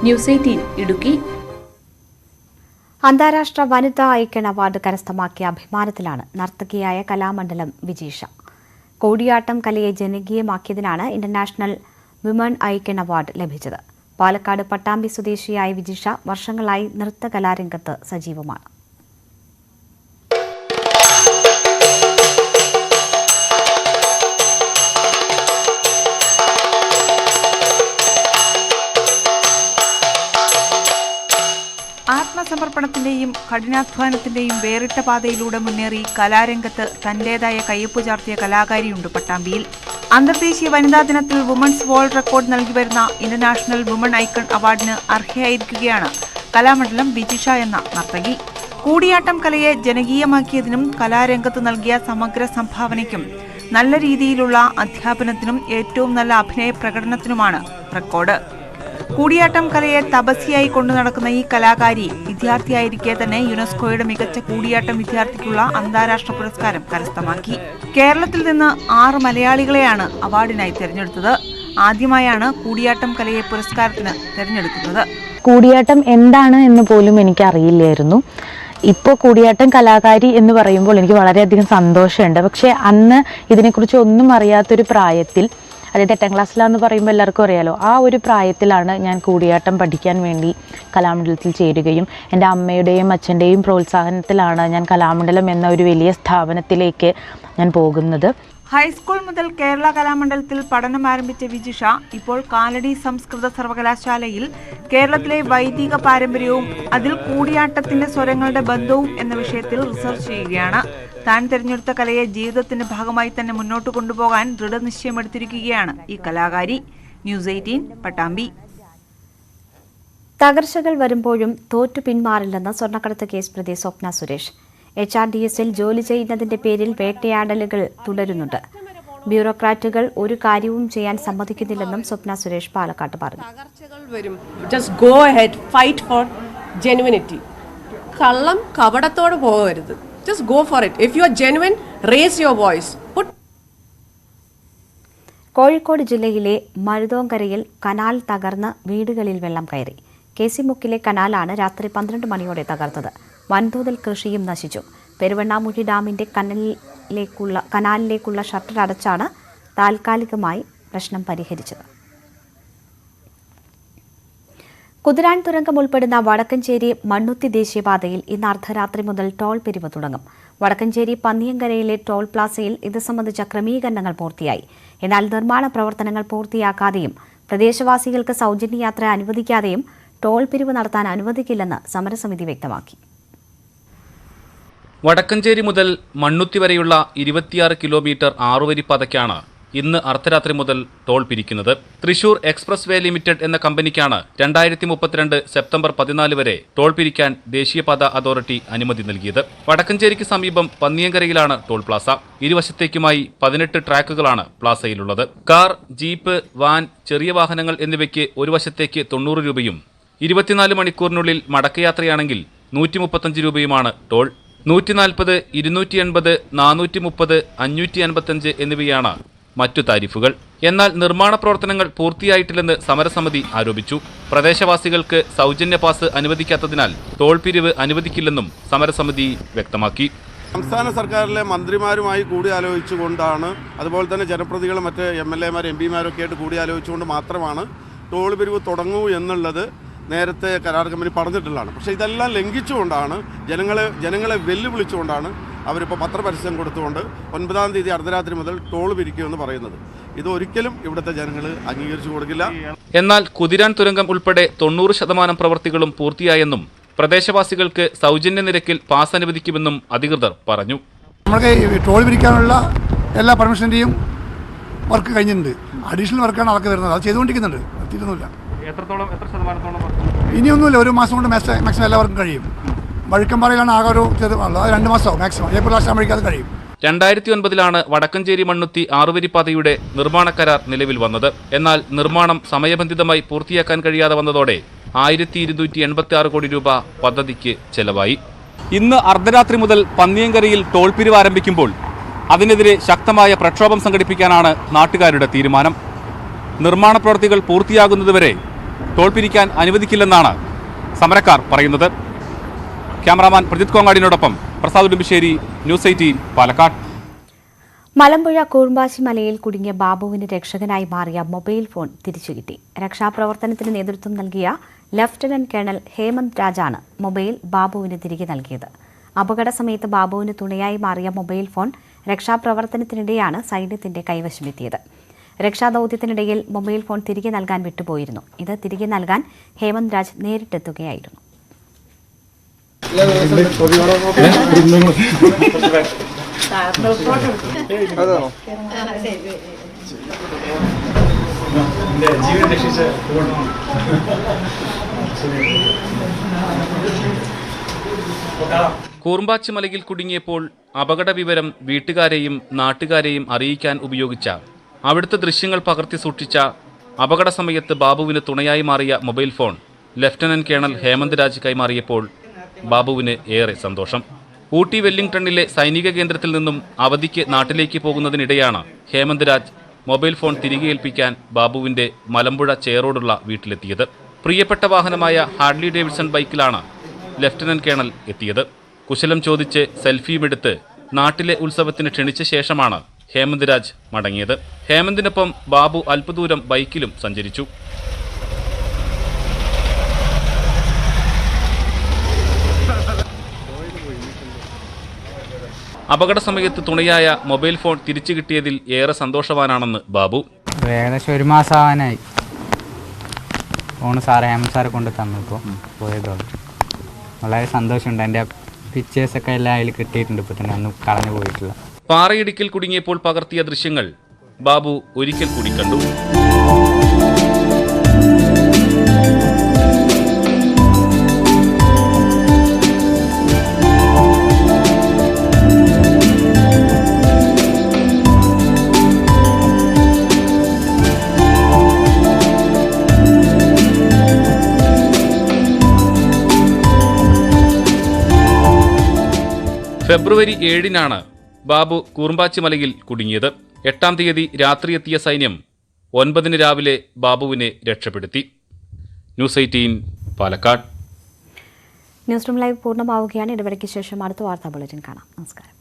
ന്യൂസ് 18 ഇടുക്കി. അന്താരാഷ്ട്ര വനിതാ ഐക്കൺ അവാർഡ് കരസ്ഥമാക്കിയ അഭിമാനത്തിലാണ് നർത്തകിയായ കലാമണ്ഡലം വിജീഷ. കൂടിയാട്ടം കലയെ ജനകീയമാക്കിയതിനാണ് ഇന്റർനാഷണൽ വിമൺ ഐക്കൺ അവാർഡ് ലഭിച്ചത്. പാലക്കാട് പട്ടാമ്പി സ്വദേശിയായ വിജീഷ വർഷങ്ങളായി നൃത്തകലാരംഗത്ത് സജീവമാണ്. ആത്മസമർപ്പണത്തിന്റെയും കഠിനാധ്വാനത്തിന്റെയും വേറിട്ട പാതയിലൂടെ മുന്നേറി കലാരംഗത്ത് തന്റേതായ കയ്യൊപ്പ് ചാർത്തിയ കലാകാരിയുണ്ട് പട്ടാമ്പിയിൽ. അന്തർദേശീയ വനിതാ ദിനത്തിൽ വുമൺസ് വേൾഡ് റെക്കോർഡ് നൽകി വരുന്ന ഇന്റർനാഷണൽ വുമൺ ഐക്കൺ അവാർഡിന് അർഹയായിരിക്കുകയാണ് കലാമണ്ഡലം വിജിഷ എന്ന നർത്തകി. കൂടിയാട്ടം കലയെ ജനകീയമാക്കിയതിനും കലാരംഗത്ത് നൽകിയ സമഗ്ര സംഭാവനയ്ക്കും നല്ല രീതിയിലുള്ള അധ്യാപനത്തിനും ഏറ്റവും നല്ല അഭിനയ പ്രകടനത്തിനുമാണ് റെക്കോർഡ്. കൂടിയാട്ടം കലയെ തപസ്യയായി കൊണ്ടു നടക്കുന്ന ഈ കലാകാരി വിദ്യാർത്ഥിയായിരിക്കെ തന്നെ യുനെസ്കോയുടെ മികച്ച കൂടിയാട്ടം വിദ്യാർത്ഥിക്കുള്ള അന്താരാഷ്ട്ര പുരസ്കാരം കരസ്ഥമാക്കി. കേരളത്തിൽ നിന്ന് 6 മലയാളികളെയാണ് അവാർഡിനായി തെരഞ്ഞെടുത്തത്. ആദ്യമായാണ് കൂടിയാട്ടം കലയെ പുരസ്കാരത്തിന് തെരഞ്ഞെടുക്കുന്നത്. കൂടിയാട്ടം എന്താണ് എന്ന് പോലും എനിക്ക് അറിയില്ലായിരുന്നു. ഇപ്പോൾ കൂടിയാട്ടം കലാകാരി എന്ന് പറയുമ്പോൾ എനിക്ക് വളരെയധികം സന്തോഷമുണ്ട്. പക്ഷേ അന്ന് ഇതിനെക്കുറിച്ച് ഒന്നും അറിയാത്തൊരു പ്രായത്തിൽ അതായത് 8ാം ക്ലാസ്സിലാന്ന് പറയുമ്പോൾ എല്ലാവർക്കും അറിയാലോ, ആ ഒരു പ്രായത്തിലാണ് ഞാൻ കൂടിയാട്ടം പഠിക്കാൻ വേണ്ടി കലാമണ്ഡലത്തിൽ ചേരുകയും എൻ്റെ അമ്മയുടെയും അച്ഛൻ്റെയും പ്രോത്സാഹനത്തിലാണ് ഞാൻ കലാമണ്ഡലം എന്ന ഒരു വലിയ സ്ഥാപനത്തിലേക്ക് ഞാൻ പോകുന്നത്. ഹൈസ്കൂൾ മുതൽ കേരള കലാമണ്ഡലത്തിൽ പഠനം ആരംഭിച്ച വിജിഷ ഇപ്പോൾ കാലടി സംസ്കൃത സർവകലാശാലയിൽ കേരളത്തിലെ വൈദിക പാരമ്പര്യവും അതിൽ കൂടിയാട്ടത്തിന്റെ സ്വരങ്ങളുടെ ബന്ധവും എന്ന വിഷയത്തിൽ റിസർച്ച് ചെയ്യുകയാണ്. താൻ തിരഞ്ഞെടുത്ത കലയെ ജീവിതത്തിന്റെ ഭാഗമായി തന്നെ മുന്നോട്ട് കൊണ്ടുപോകാൻ ദൃഢനിശ്ചയമെടുത്തിരിക്കുകയാണ് ഈ കലാകാരി. ന്യൂസ് 18 പട്ടാമ്പി. തകർച്ചകൾ വരുമ്പോഴും തോറ്റു പിന്മാറില്ലെന്ന് സ്വർണ്ണക്കടത്ത് കേസ് പ്രതി സ്വപ്ന സുരേഷ്. HRDSൽ ജോലി ചെയ്യുന്നതിന്റെ പേരിൽ വേട്ടയാടലുകൾ തുടരുന്നുണ്ട്. ബ്യൂറോക്രാറ്റുകൾ ഒരു കാര്യവും ചെയ്യാൻ സമ്മതിക്കുന്നില്ലെന്നും സ്വപ്ന സുരേഷ് പാലക്കാട്ട് പറഞ്ഞു. Just go ahead, fight for genuinity. കള്ളം കപടത്തോടെ പോകരുത്. Just go for it. If you are genuine, raise your voice. Kozhikode ജില്ലയിലെ മരുതോങ്കരയിൽ കനാൽ തകർന്ന് വീടുകളിൽ വെള്ളം കയറി. KC മുക്കിലെ കനാലാണ് രാത്രി 12 മണിയോടെ തകർത്തത്. വൻതോതിൽ കൃഷിയും നശിച്ചു. പെരുവണ്ണാമുഴി ഡാമിന്റെ കനാലിലേക്കുള്ള ഷട്ടർ അടച്ചാണ് താൽക്കാലികമായി പ്രശ്നം പരിഹരിച്ചത്. കുതിരാൻ തുരങ്കം ഉൾപ്പെടുന്ന വടക്കഞ്ചേരി മണ്ണുത്തി ദേശീയപാതയിൽ ഇന്ന് അർദ്ധരാത്രി മുതൽ ടോൾ പിരിവ് തുടങ്ങും. വടക്കഞ്ചേരി പന്നിയങ്കരയിലെ ടോൾ പ്ലാസയിൽ ഇത് സംബന്ധിച്ച ക്രമീകരണങ്ങൾ പൂർത്തിയായി. എന്നാൽ നിർമ്മാണ പ്രവർത്തനങ്ങൾ പൂർത്തിയാക്കാതെയും പ്രദേശവാസികൾക്ക് സൗജന്യ യാത്ര അനുവദിക്കാതെയും ടോൾ പിരിവ് നടത്താൻ അനുവദിക്കില്ലെന്ന് സമരസമിതി വ്യക്തമാക്കി. വടക്കഞ്ചേരി മുതൽ മണ്ണുത്തി വരെയുള്ള 26 കിലോമീറ്റർ 6 പാതയ്ക്കാണ് ഇന്ന് അർദ്ധരാത്രി മുതൽ ടോൾ പിരിക്കുന്നത്. തൃശൂർ എക്സ്പ്രസ് വേ ലിമിറ്റഡ് എന്ന കമ്പനിക്കാണ് 2032 സെപ്റ്റംബർ 14 വരെ ടോൾ പിരിക്കാൻ ദേശീയപാത അതോറിറ്റി അനുമതി നൽകിയത്. വടക്കഞ്ചേരിക്ക് സമീപം പന്നിയങ്കരയിലാണ് ടോൾ പ്ലാസ. ഇരുവശത്തേക്കുമായി 18 ട്രാക്കുകളാണ് പ്ലാസയിലുള്ളത്. കാർ, ജീപ്പ്, വാൻ, ചെറിയ വാഹനങ്ങൾ എന്നിവയ്ക്ക് ഒരു വശത്തേക്ക് 90 രൂപയും 24 മണിക്കൂറിനുള്ളിൽ മടക്കയാത്രയാണെങ്കിൽ 135 രൂപയുമാണ് ടോൾ. 140, 280, 430, 555 എന്നിവയാണ് മറ്റു താരിഫുകൾ. എന്നാൽ നിർമ്മാണ പ്രവർത്തനങ്ങൾ പൂർത്തിയായിട്ടില്ലെന്ന് സമരസമിതി ആരോപിച്ചു. പ്രദേശവാസികൾക്ക് സൗജന്യ പാസ് അനുവദിക്കാത്തതിനാൽ ടോൾ പിരിവ് അനുവദിക്കില്ലെന്നും സമരസമിതി വ്യക്തമാക്കി. സംസ്ഥാന സർക്കാരിലെ മന്ത്രിമാരുമായി കൂടിയാലോചിച്ചുകൊണ്ടാണ്, അതുപോലെ തന്നെ ജനപ്രതിനിധികളും മറ്റ് MLA-മാർ MP-മാരൊക്കെ ആയിട്ട് കൂടിയാലോചിച്ചുകൊണ്ട് മാത്രമാണ് ടോൾ പിരിവ് തുടങ്ങൂ എന്നുള്ളത് നേരത്തെ കരാർ കമ്പനി പറഞ്ഞിട്ടുള്ളതാണ്. പക്ഷേ ഇതെല്ലാം ലംഘിച്ചുകൊണ്ടാണ്, ജനങ്ങളെ വെല്ലുവിളിച്ചുകൊണ്ടാണ് അവരിപ്പോൾ പത്രപരസ്യം കൊടുത്തുകൊണ്ട് 9-ാം തീയതി അർദ്ധരാത്രി മുതൽ ടോൾ പിരിക്കുമെന്ന് പറയുന്നത്. ഇതൊരിക്കലും ഇവിടുത്തെ ജനങ്ങൾ അംഗീകരിച്ചു കൊടുക്കില്ല. എന്നാൽ കുതിരാൻ തുരങ്കം ഉൾപ്പെടെ 90% പ്രവൃത്തികളും പൂർത്തിയായെന്നും പ്രദേശവാസികൾക്ക് സൗജന്യ നിരക്കിൽ പാസ് അനുവദിക്കുമെന്നും അധികൃതർ പറഞ്ഞു. നമ്മൾക്ക് ടോൾ പിരിക്കാനുള്ള എല്ലാ പെർമിഷൻ്റെയും വർക്ക് കഴിഞ്ഞിട്ടുണ്ട്. അഡീഷണൽ വർക്കാണ് അതൊക്കെ വരുന്നത്. അത് ചെയ്തുകൊണ്ടിരിക്കുന്നുണ്ട്, എത്തിയിട്ടൊന്നുമില്ല. എത്ര ശതമാനത്തോളം? ഇനിയൊന്നുമില്ല, ഒരു മാസം കൊണ്ട് മാക്സിമം എല്ലാവർക്കും കഴിയും. വഴുക്കമ്പാറയിലാണ് ആകെ ഒരു ചെറുതുള്ളത്. അത് 2 മാസമാവും മാക്സിമം. ഏപ്രിൽ ലാസ്റ്റ് ആകുമ്പോഴേക്കും അത് കഴിയും. 2009 വടക്കഞ്ചേരി മണ്ണുത്തി 6 പാതയുടെ നിർമ്മാണ കരാർ നിലവിൽ വന്നത്. എന്നാൽ നിർമ്മാണം സമയബന്ധിതമായി പൂർത്തിയാക്കാൻ കഴിയാതെ വന്നതോടെ 1286 കോടി രൂപ പദ്ധതിക്ക് ചെലവായി. ഇന്ന് അർദ്ധരാത്രി മുതൽ പന്നിയങ്കരയിൽ ടോൾ പിരിവ് ആരംഭിക്കുമ്പോൾ അതിനെതിരെ ശക്തമായ പ്രക്ഷോഭം സംഘടിപ്പിക്കാനാണ് നാട്ടുകാരുടെ തീരുമാനം. നിർമ്മാണ പ്രവൃത്തികൾ പൂർത്തിയാകുന്നതുവരെ ടോൾ പിരിക്കാൻ അനുവദിക്കില്ലെന്നാണ് സമരക്കാർ പറയുന്നത്. ക്യാമറാമാൻ പ്രജിത് കോങ്ങാടിനോടൊപ്പം പ്രസാദ് ഉടുമ്പശ്ശേരി, ന്യൂസ് 18 പാലക്കാട്. മലമ്പുഴ കൂർമ്പാശി മലയിൽ കുടുങ്ങിയ ബാബുവിന് രക്ഷകനായി മാറിയ മൊബൈൽ ഫോൺ തിരിച്ചുകിട്ടി. രക്ഷാപ്രവർത്തനത്തിന് നേതൃത്വം നൽകിയ ലഫ്റ്റനന്റ് കേണൽ ഹേമന്ത് രാജാണ് മൊബൈൽ ബാബുവിന് തിരികെ നൽകിയത്. അപകട സമയത്ത് ബാബുവിന് തുണയായി മാറിയ മൊബൈൽ ഫോൺ രക്ഷാപ്രവർത്തനത്തിനിടെയാണ് സൈന്യത്തിന്റെ കൈവശമെത്തിയത്. രക്ഷാദൌത്യത്തിനിടയിൽ മൊബൈൽ ഫോൺ തിരികെ നൽകാൻ വിട്ടുപോയിരുന്നു. ഇത് തിരികെ നൽകാൻ ഹേമന്ത് രാജ് നേരിട്ടെത്തുകയായിരുന്നു. കൂർമ്പാച്ചി മലയിൽ കുടുങ്ങിയപ്പോൾ അപകട വിവരം വീട്ടുകാരെയും നാട്ടുകാരെയും അറിയിക്കാൻ ഉപയോഗിച്ച, അവിടുത്തെ ദൃശ്യങ്ങൾ പകർത്തി സൂക്ഷിച്ച, അപകട സമയത്ത് ബാബുവിന് തുണയായി മാറിയ mobile phone lieutenant colonel Hemant Raj കൈമാറിയപ്പോൾ ബാബുവിന് ഏറെ സന്തോഷം. ഊട്ടി വെല്ലിംഗ്ടണിലെ സൈനിക കേന്ദ്രത്തിൽ നിന്നും അവധിക്ക് നാട്ടിലേക്ക് പോകുന്നതിനിടെയാണ് ഹേമന്ത് രാജ് മൊബൈൽ ഫോൺ തിരികെ ഏൽപ്പിക്കാൻ ബാബുവിന്റെ മലമ്പുഴ ചേറോടുള്ള വീട്ടിലെത്തിയത്. പ്രിയപ്പെട്ട വാഹനമായ ഹാർലി ഡേവിഡ്സൺ ബൈക്കിലാണ് ലഫ്റ്റനന്റ് കേണൽ എത്തിയത്. കുശലം ചോദിച്ച് സെൽഫിയുമെടുത്ത് നാട്ടിലെ ഉത്സവത്തിന് ക്ഷണിച്ച ശേഷമാണ് ഹേമന്ത് രാജ് മടങ്ങിയത്. ഹേമന്തിനൊപ്പം ബാബു അല്പദൂരം ബൈക്കിലും സഞ്ചരിച്ചു. അപകട സമയത്ത് തുണയായ മൊബൈൽ ഫോൺ തിരിച്ചു കിട്ടിയതിൽ ഏറെ സന്തോഷവാനാണെന്ന് ബാബു. ഏകദേശം 1 മാസം ആവാനായി. ഫോണ് സാറ് ഹേമന്ത് സാറെ കൊണ്ട് തന്നപ്പോൾ പോയതോളം വളരെ സന്തോഷമുണ്ട്. എൻ്റെ പിക്ചേഴ്സൊക്കെ എല്ലാം അതിൽ കിട്ടിയിട്ടുണ്ട്. ഇപ്പോൾ തന്നെ ഒന്നും കളഞ്ഞു പോയിട്ടില്ല. പാറയിടുക്കിൽ കുടുങ്ങിയപ്പോൾ പകർത്തിയ ദൃശ്യങ്ങൾ ബാബു ഒരിക്കൽ കൂടി കണ്ടു. ഫെബ്രുവരി 7-നാണ് ബാബു കൂർമ്പാച്ചി മലയിൽ കുടുങ്ങിയത്. 8-ാം തീയതി രാത്രി എത്തിയ സൈന്യം 9-ന് രാവിലെ ബാബുവിനെ രക്ഷപ്പെടുത്തി. News 18 Palakkad. Newsroom live പൂർണ്ണമാവുകയാണ്. ഇടവേളയ്ക്ക് ശേഷം അടുത്ത വാർത്താ ബുള്ളറ്റിൻ കാണാം. നമസ്കാരം.